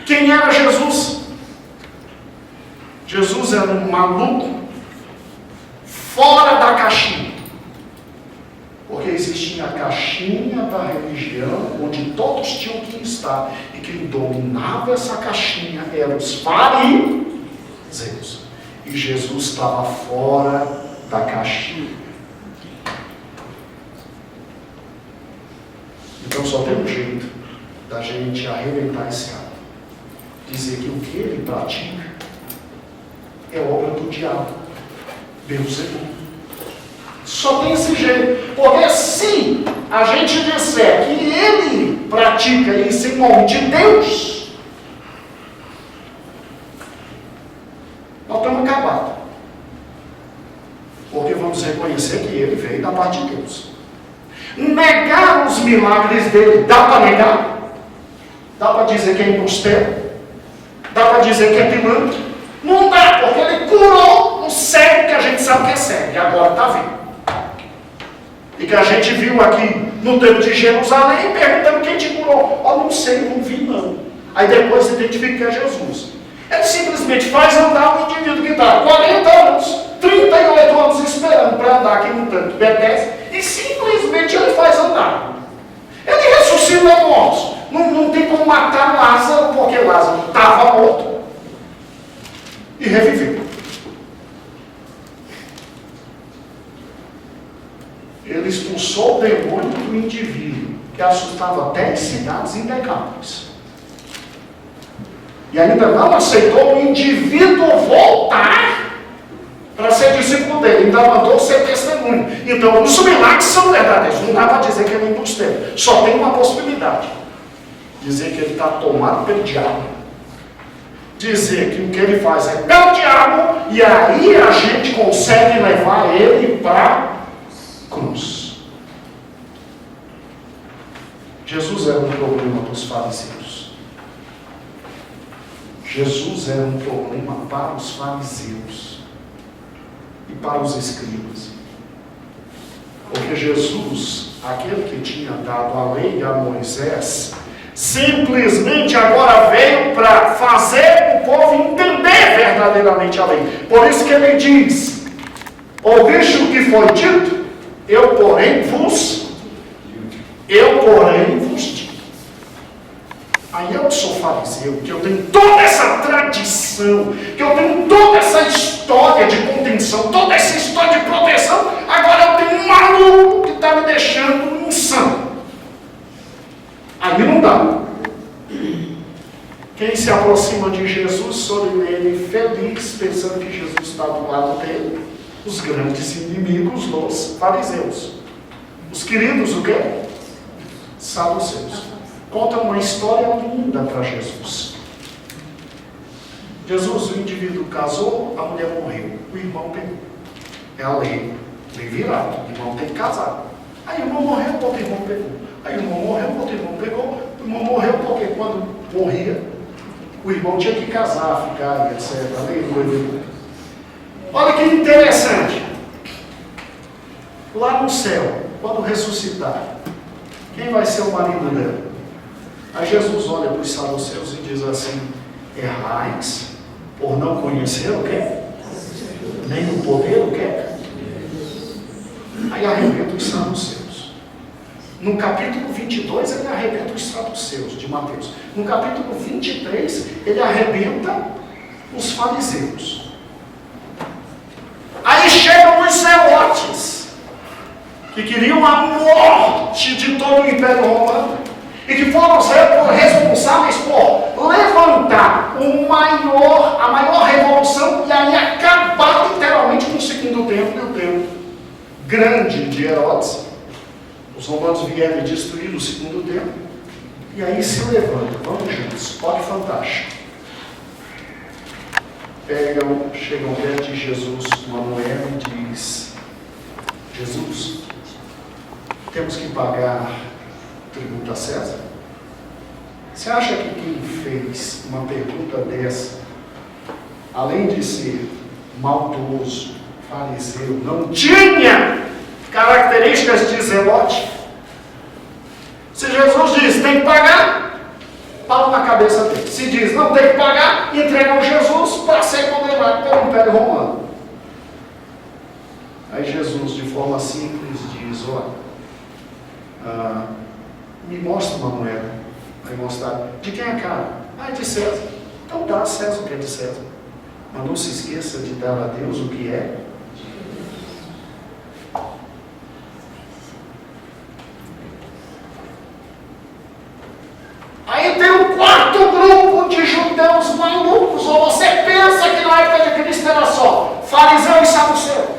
Quem era Jesus? Jesus era um maluco fora da caixinha. Porque existia a caixinha da religião, onde todos tinham que estar. E quem dominava essa caixinha eram os fariseus. E Jesus estava fora da caixinha. Então só tem um jeito da gente arrebentar esse cara. Dizer que o que ele pratica é obra do diabo. Beelzebub. Só tem esse jeito. Porque se a gente disser que ele pratica isso em nome de Deus, nós estamos acabados. Porque vamos reconhecer que ele veio da parte de Deus. Negar os milagres dele, dá para negar? Dá para dizer que é embusteiro? Dá para dizer que é pilantra? Não dá, porque ele curou o cego que a gente sabe que é cego, e agora está vendo. E que a gente viu aqui no tempo de Jerusalém, perguntando quem te curou. Não sei, não vi não. Aí depois identifica que é Jesus. Ele simplesmente faz andar um indivíduo que está 40 anos, 38 anos esperando para andar aqui no tanto Bethesda, e simplesmente ele faz andar. Ele ressuscita mortos. Não tem como matar Lázaro, porque Lázaro estava morto. E reviveu. Ele expulsou o demônio do indivíduo, que assustava 10 cidades em Decápolis. E ainda não aceitou o indivíduo voltar para ser discípulo dele. Ainda mandou ser testemunho. Então, os milagres são verdadeiros. Não dá para dizer que ele é embusteiro. Só tem uma possibilidade. Dizer que ele está tomado pelo diabo. Dizer que o que ele faz é pelo diabo. E aí a gente consegue levar ele para cruz. Jesus era um problema para os fariseus. Jesus era um problema para os fariseus e para os escribas. Porque Jesus, aquele que tinha dado a lei a Moisés, simplesmente agora veio para fazer o povo entender verdadeiramente a lei. Por isso que ele diz: ouviste o que foi dito? Eu porém vos digo. Aí eu que sou fariseu, que eu tenho toda essa tradição, que eu tenho toda essa história de contenção, toda essa história de proteção, agora eu tenho um maluco que está me deixando insano. Aí não dá. Quem se aproxima de Jesus sorri nele feliz, pensando que Jesus está do lado dele. Os grandes inimigos dos fariseus. Os queridos, o quê? Saduceus. Conta uma história linda para Jesus. Jesus, o indivíduo casou, a mulher morreu. O irmão pegou. É a lei. Lei virada. O irmão tem que casar. Aí o irmão morreu, o outro irmão pegou. Aí o irmão morreu, o outro irmão pegou. O irmão morreu porque quando morria, o irmão tinha que casar, ficar, etc. Aleluia. Olha que interessante. lá no céu, quando ressuscitar, quem vai ser o marido dela? Aí Jesus olha para os saduceus e diz assim: errais por não conhecer o quê? Nem o poder o quê? Aí arrebenta os saduceus. No capítulo 22 ele arrebenta os saduceus de Mateus. No capítulo 23 ele arrebenta os fariseus. Aí chegam os zelotes, que queriam a morte de todo o Império Romano, e que foram responsáveis por levantar a maior revolução e aí acabar literalmente com o segundo templo e o templo grande de Herodes. Os romanos vieram e destruíram o segundo templo, e aí se levantam, vamos juntos, olha que fantástico. Chegam perto de Jesus, Manuel, e diz: Jesus, temos que pagar tributo a César? Você acha que quem fez uma pergunta dessa, além de ser maldoso, fariseu, não tinha características de zelote? Se Jesus diz tem que pagar, pau na cabeça dele. Se diz não tem que pagar, entregam Jesus para ser condenado pelo Império Romano. Aí Jesus, de forma simples, diz: olha, me mostra uma moeda. Vai mostrar. De quem é a cara? É de César. Então dá a César o que é de César. Mas não se esqueça de dar a Deus o que é. Aí tem um quarto grupo de judeus malucos. Ou você pensa que na época de Cristo era só fariseu e saduceu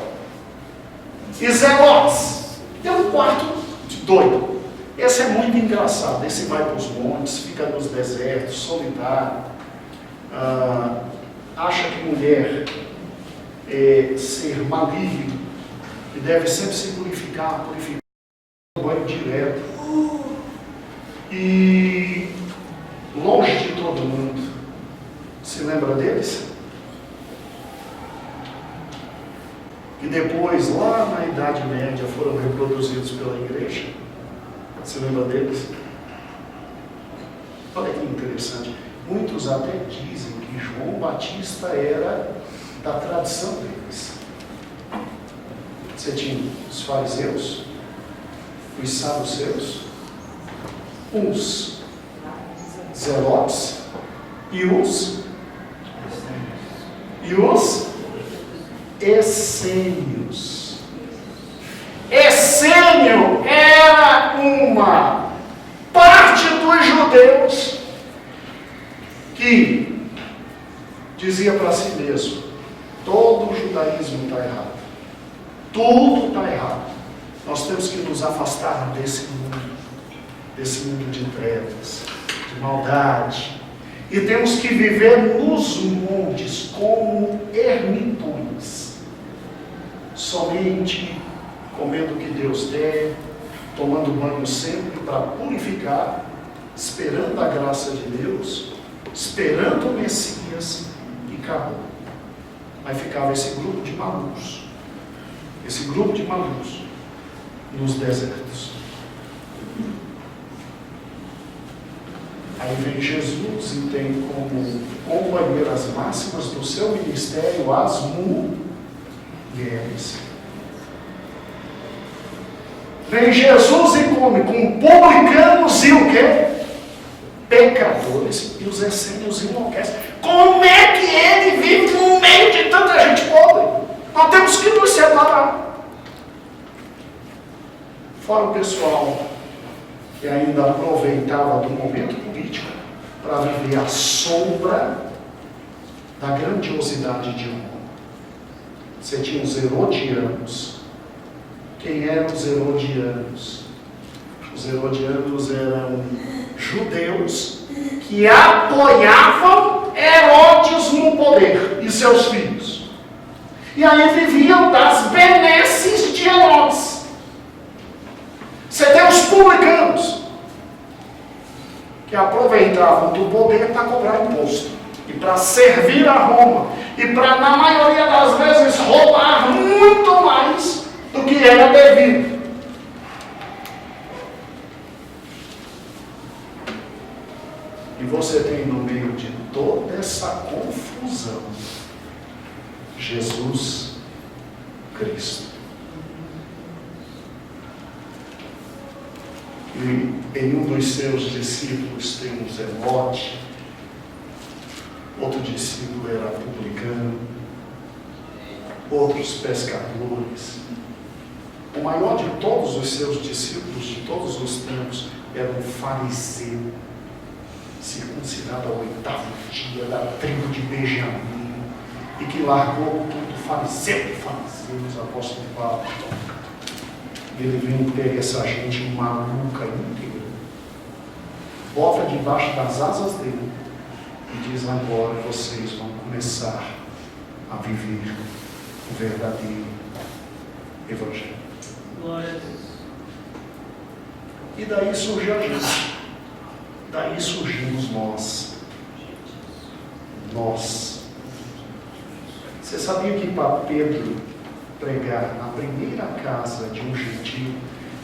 e zelotes? Tem um quarto doido. Esse é muito engraçado. Esse vai para os montes, fica nos desertos, solitário. Acha que mulher é ser maligno e deve sempre se purificar banho direto. E longe de todo mundo. Se lembra deles? E depois, lá na Idade Média, foram reproduzidos pela igreja. Se lembra deles? Olha que interessante. Muitos até dizem que João Batista era da tradição deles. Você tinha os fariseus, os saduceus, os zelotes e os essênios. Essênio era uma parte dos judeus que dizia para si mesmo: todo o judaísmo está errado, tudo está errado, nós temos que nos afastar desse mundo de trevas, de maldade, e temos que viver nos montes como ermitões, somente comendo o que Deus der, tomando banho sempre para purificar, esperando a graça de Deus, esperando o Messias, e acabou. Aí ficava esse grupo de malucos, nos desertos. Aí vem Jesus e tem como companheiras máximas do seu ministério as mulheres. Vem Jesus e come com publicanos e o quê? Pecadores. E os essênios enlouquecem. Como é que ele vive no meio de tanta gente pobre? Nós temos que nos separar. Fora o pessoal que ainda aproveitava do momento político para viver à sombra da grandiosidade de Roma. Você tinha os herodianos. Quem eram os herodianos? Os herodianos eram judeus que apoiavam Herodes no poder e seus filhos. E aí viviam das benesses de Herodes. Você tem os publicanos que aproveitavam do poder para cobrar imposto e para servir a Roma e para, na maioria das vezes, roubar muito mais do do que era devido. E você tem no meio de toda essa confusão Jesus Cristo. E em um dos seus discípulos tem um zelote, outro discípulo era publicano, outros pescadores. O maior de todos os seus discípulos de todos os tempos era um fariseu, circuncidado ao 8º dia, da tribo de Benjamim, e que largou tudo, fariseu de fariseus, apóstolo Paulo. E ele vem pegar essa gente maluca inteira, bota debaixo das asas dele e diz: agora vocês vão começar a viver o verdadeiro Evangelho. Glória a Deus. E daí surge a gente. Daí surgimos nós. Nós. Você sabia que para Pedro pregar na primeira casa de um gentio,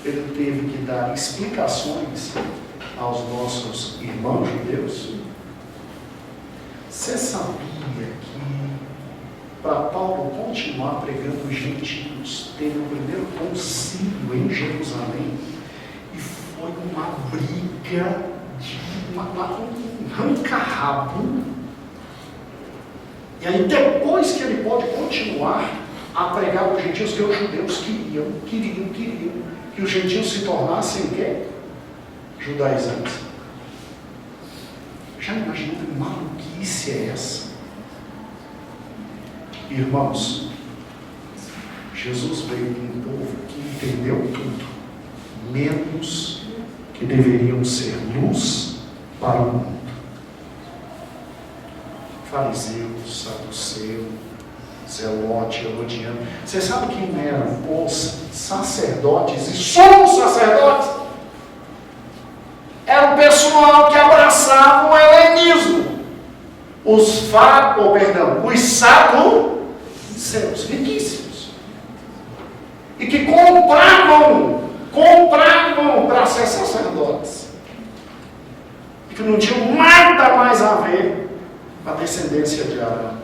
ele teve que dar explicações aos nossos irmãos judeus? Você sabia que para Paulo continuar pregando os gentios, teve o primeiro concílio em Jerusalém e foi uma briga, um arranca-rabo. E aí depois que ele pode continuar a pregar os gentios, que os judeus queriam que os gentios se tornassem o quê? Judaizantes. Já imaginou que maluquice é essa? Irmãos, Jesus veio de um povo que entendeu tudo, menos que deveriam ser luz para o mundo. Fariseu, saduceu, zelote, herodiano. Você sabe quem eram os sacerdotes e sumos sacerdotes? Era o pessoal que abraçava o helenismo. Os saduceus, riquíssimos. E que compravam para ser sacerdotes. E que não tinham nada mais a ver com a descendência de Arão.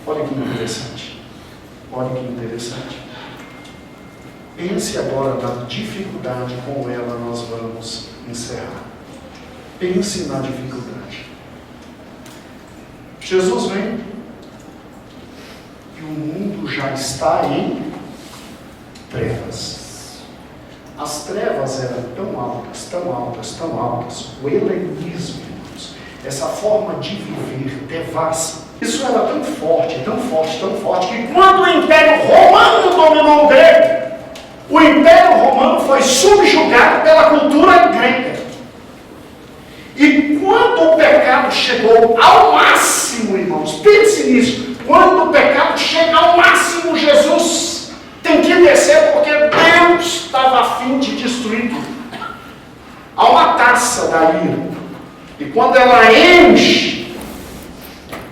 Olha que interessante. Olha que interessante. Pense agora na dificuldade, com ela nós vamos encerrar. Pense na dificuldade. Jesus vem e o mundo já está em trevas. As trevas eram tão altas, tão altas, tão altas. O helenismo, irmãos, essa forma de viver devassa. Isso era tão forte, tão forte, tão forte, que quando o Império Romano dominou o grego, o Império Romano foi subjugado pela cultura grega. E quando o pecado chegou ao máximo, irmãos, pense nisso, quando o pecado chega ao máximo, Jesus tem que descer, porque Deus estava a fim de destruir tudo. Há uma taça da ira, e quando ela enche,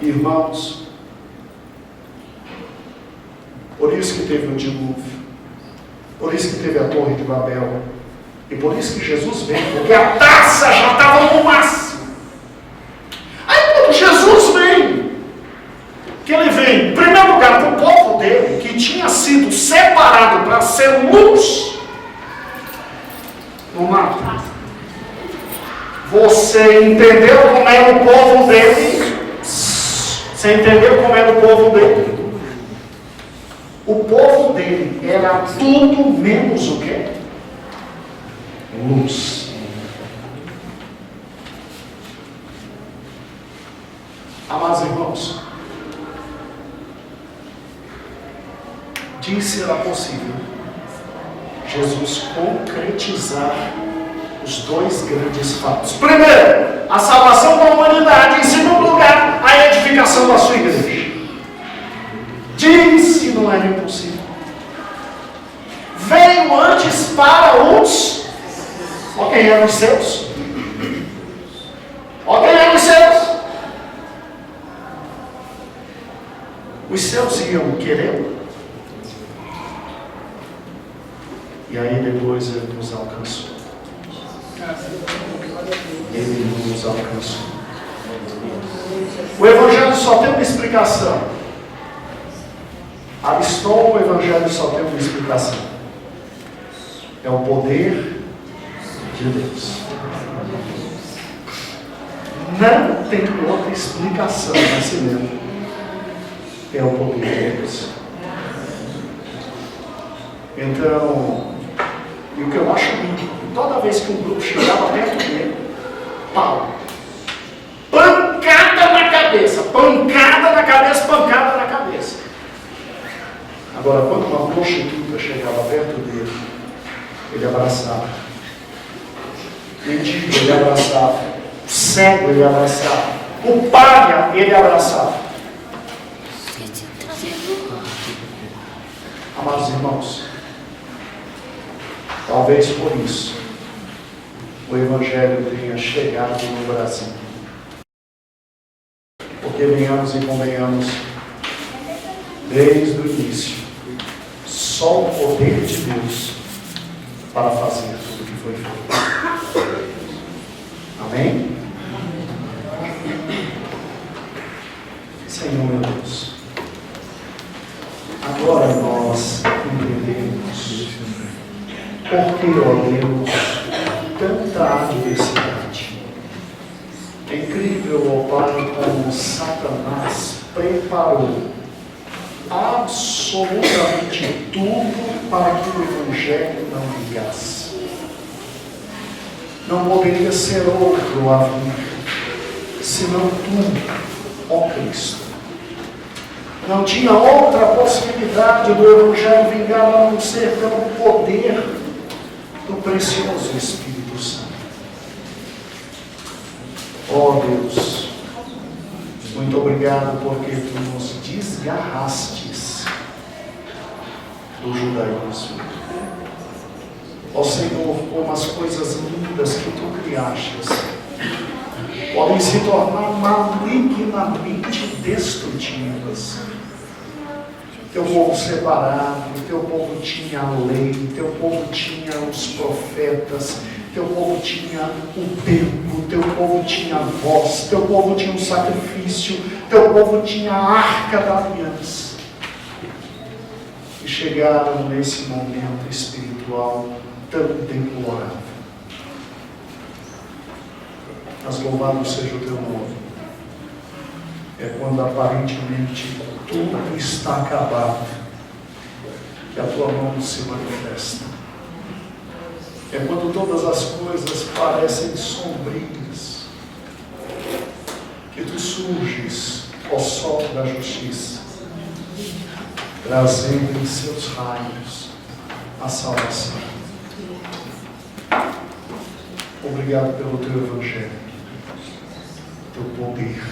irmãos, por isso que teve o dilúvio, por isso que teve a Torre de Babel, e por isso que Jesus veio, porque a taça já estava no máximo. Aí quando Jesus vem, que ele vem, em primeiro lugar, para o povo dele, que tinha sido separado para ser luz no mar. Você entendeu como era o povo dele? Você entendeu como era o povo dele? O povo dele era tudo menos o quê? Luz. Amados irmãos, diz será possível Jesus concretizar os dois grandes fatos. Primeiro, a salvação da humanidade. Em segundo lugar, a edificação da sua igreja. Diz que não era impossível. Veio antes para os... Ó quem eram os seus? Ó quem eram os seus? Os céus iam querê-lo. E aí depois ele nos alcançou. Ele nos alcançou. O Evangelho só tem uma explicação. Ariston, o Evangelho só tem uma explicação. É o poder de Deus. Não tem outra explicação nesse livro. É o poder de Deus. Então, e o que eu acho lindo, toda vez que um grupo chegava perto dele, pau, pancada na cabeça, pancada na cabeça, pancada na cabeça. Agora, quando uma prostituta chegava perto dele, ele abraçava. Mendigo, ele abraçava. Cego, ele abraçava. O paria, ele abraçava. Amados irmãos, talvez por isso o Evangelho tenha chegado no Brasil. Porque venhamos e convenhamos, desde o início, só o poder de Deus para fazer tudo o que foi feito. Amém? Senhor meu Deus, agora nós entendemos porque, ó Deus, tanta adversidade. É incrível, ó Pai, como Satanás preparou absolutamente tudo para que o Evangelho não ligasse. Não poderia ser outro a vir, senão tu, ó Cristo. Não tinha outra possibilidade do Evangelho vingar a não ser pelo poder do precioso Espírito Santo. Ó Deus, muito obrigado porque tu nos desgarrastes do judaísmo. Ó Senhor, como as coisas lindas que tu criastes podem se tornar malignamente destrutivas. Teu povo separado, teu povo tinha a lei, teu povo tinha os profetas, teu povo tinha o templo, teu povo tinha a voz, teu povo tinha um sacrifício, teu povo tinha a arca da aliança. E chegaram nesse momento espiritual tão deplorável. Mas louvado seja o teu nome. É quando aparentemente tudo está acabado que a tua mão se manifesta. É quando todas as coisas parecem sombrias que tu surges, ó sol da justiça, trazendo em seus raios a salvação. Obrigado pelo teu Evangelho, teu poder,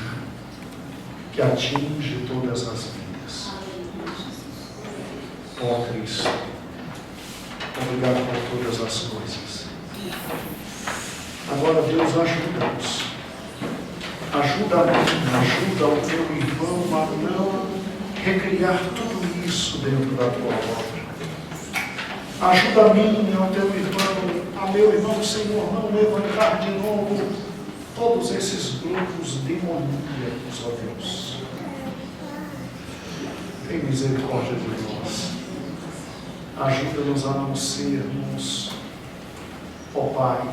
que atinge todas as vidas. Ó Cristo, obrigado por todas as coisas. Agora, Deus, ajuda-nos. Ajuda a mim, ajuda o teu irmão a não recriar tudo isso dentro da tua obra. Ajuda a mim, ao teu irmão, a meu irmão, Senhor, não levantar de novo todos esses grupos demoníacos, ó Deus. Tem misericórdia de nós. Ajuda-nos a não sermos, ó Pai,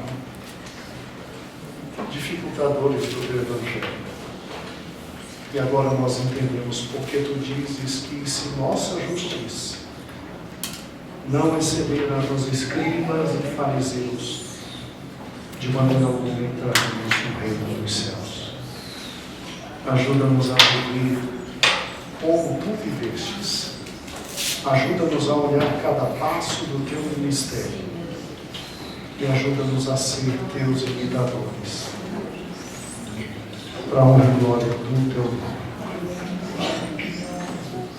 dificultadores do teu Evangelho. E agora nós entendemos porque tu dizes que se nossa justiça não exceder a dos escribas e fariseus, de maneira alguma entraremos no reino dos céus. Ajuda-nos a viver como tu vivestes. Ajuda-nos a olhar cada passo do teu ministério. E ajuda-nos a ser teus imitadores. Para a honra e glória do teu nome.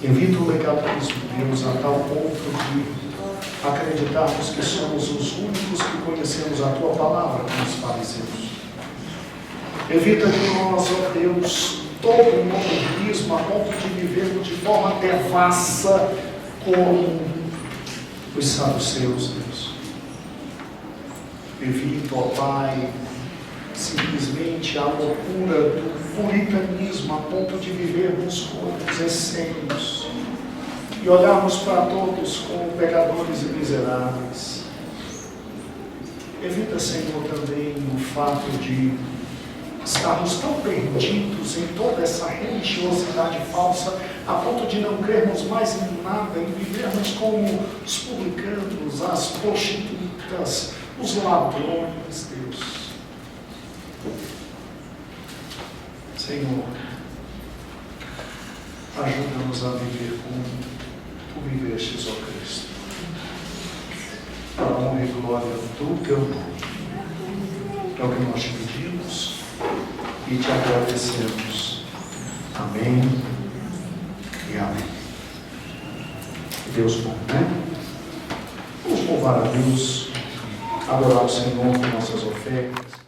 Evita o legalismo, Deus, a tal ponto de acreditarmos que somos os únicos que conhecemos a tua palavra como os fariseus. Evita de nós, ó Deus, todo o modernismo a ponto de vivermos de forma devassa como os saduceus, Deus. Evita, ó Pai, simplesmente a loucura do puritanismo a ponto de vivermos como os essênios e olharmos para todos como pecadores e miseráveis. Evita, Senhor, também o fato de estarmos tão perdidos em toda essa religiosidade falsa, a ponto de não crermos mais em nada e vivermos como os publicanos, as prostitutas, os ladrões, Deus. Senhor, ajuda-nos a viver como Tu vivestes, ó Cristo, para a honra e glória do Teu nome. É o que nós te pedimos e te agradecemos. Amém e amém. Deus bom, né? Vamos louvar a Deus, adorar o Senhor com nossas ofertas.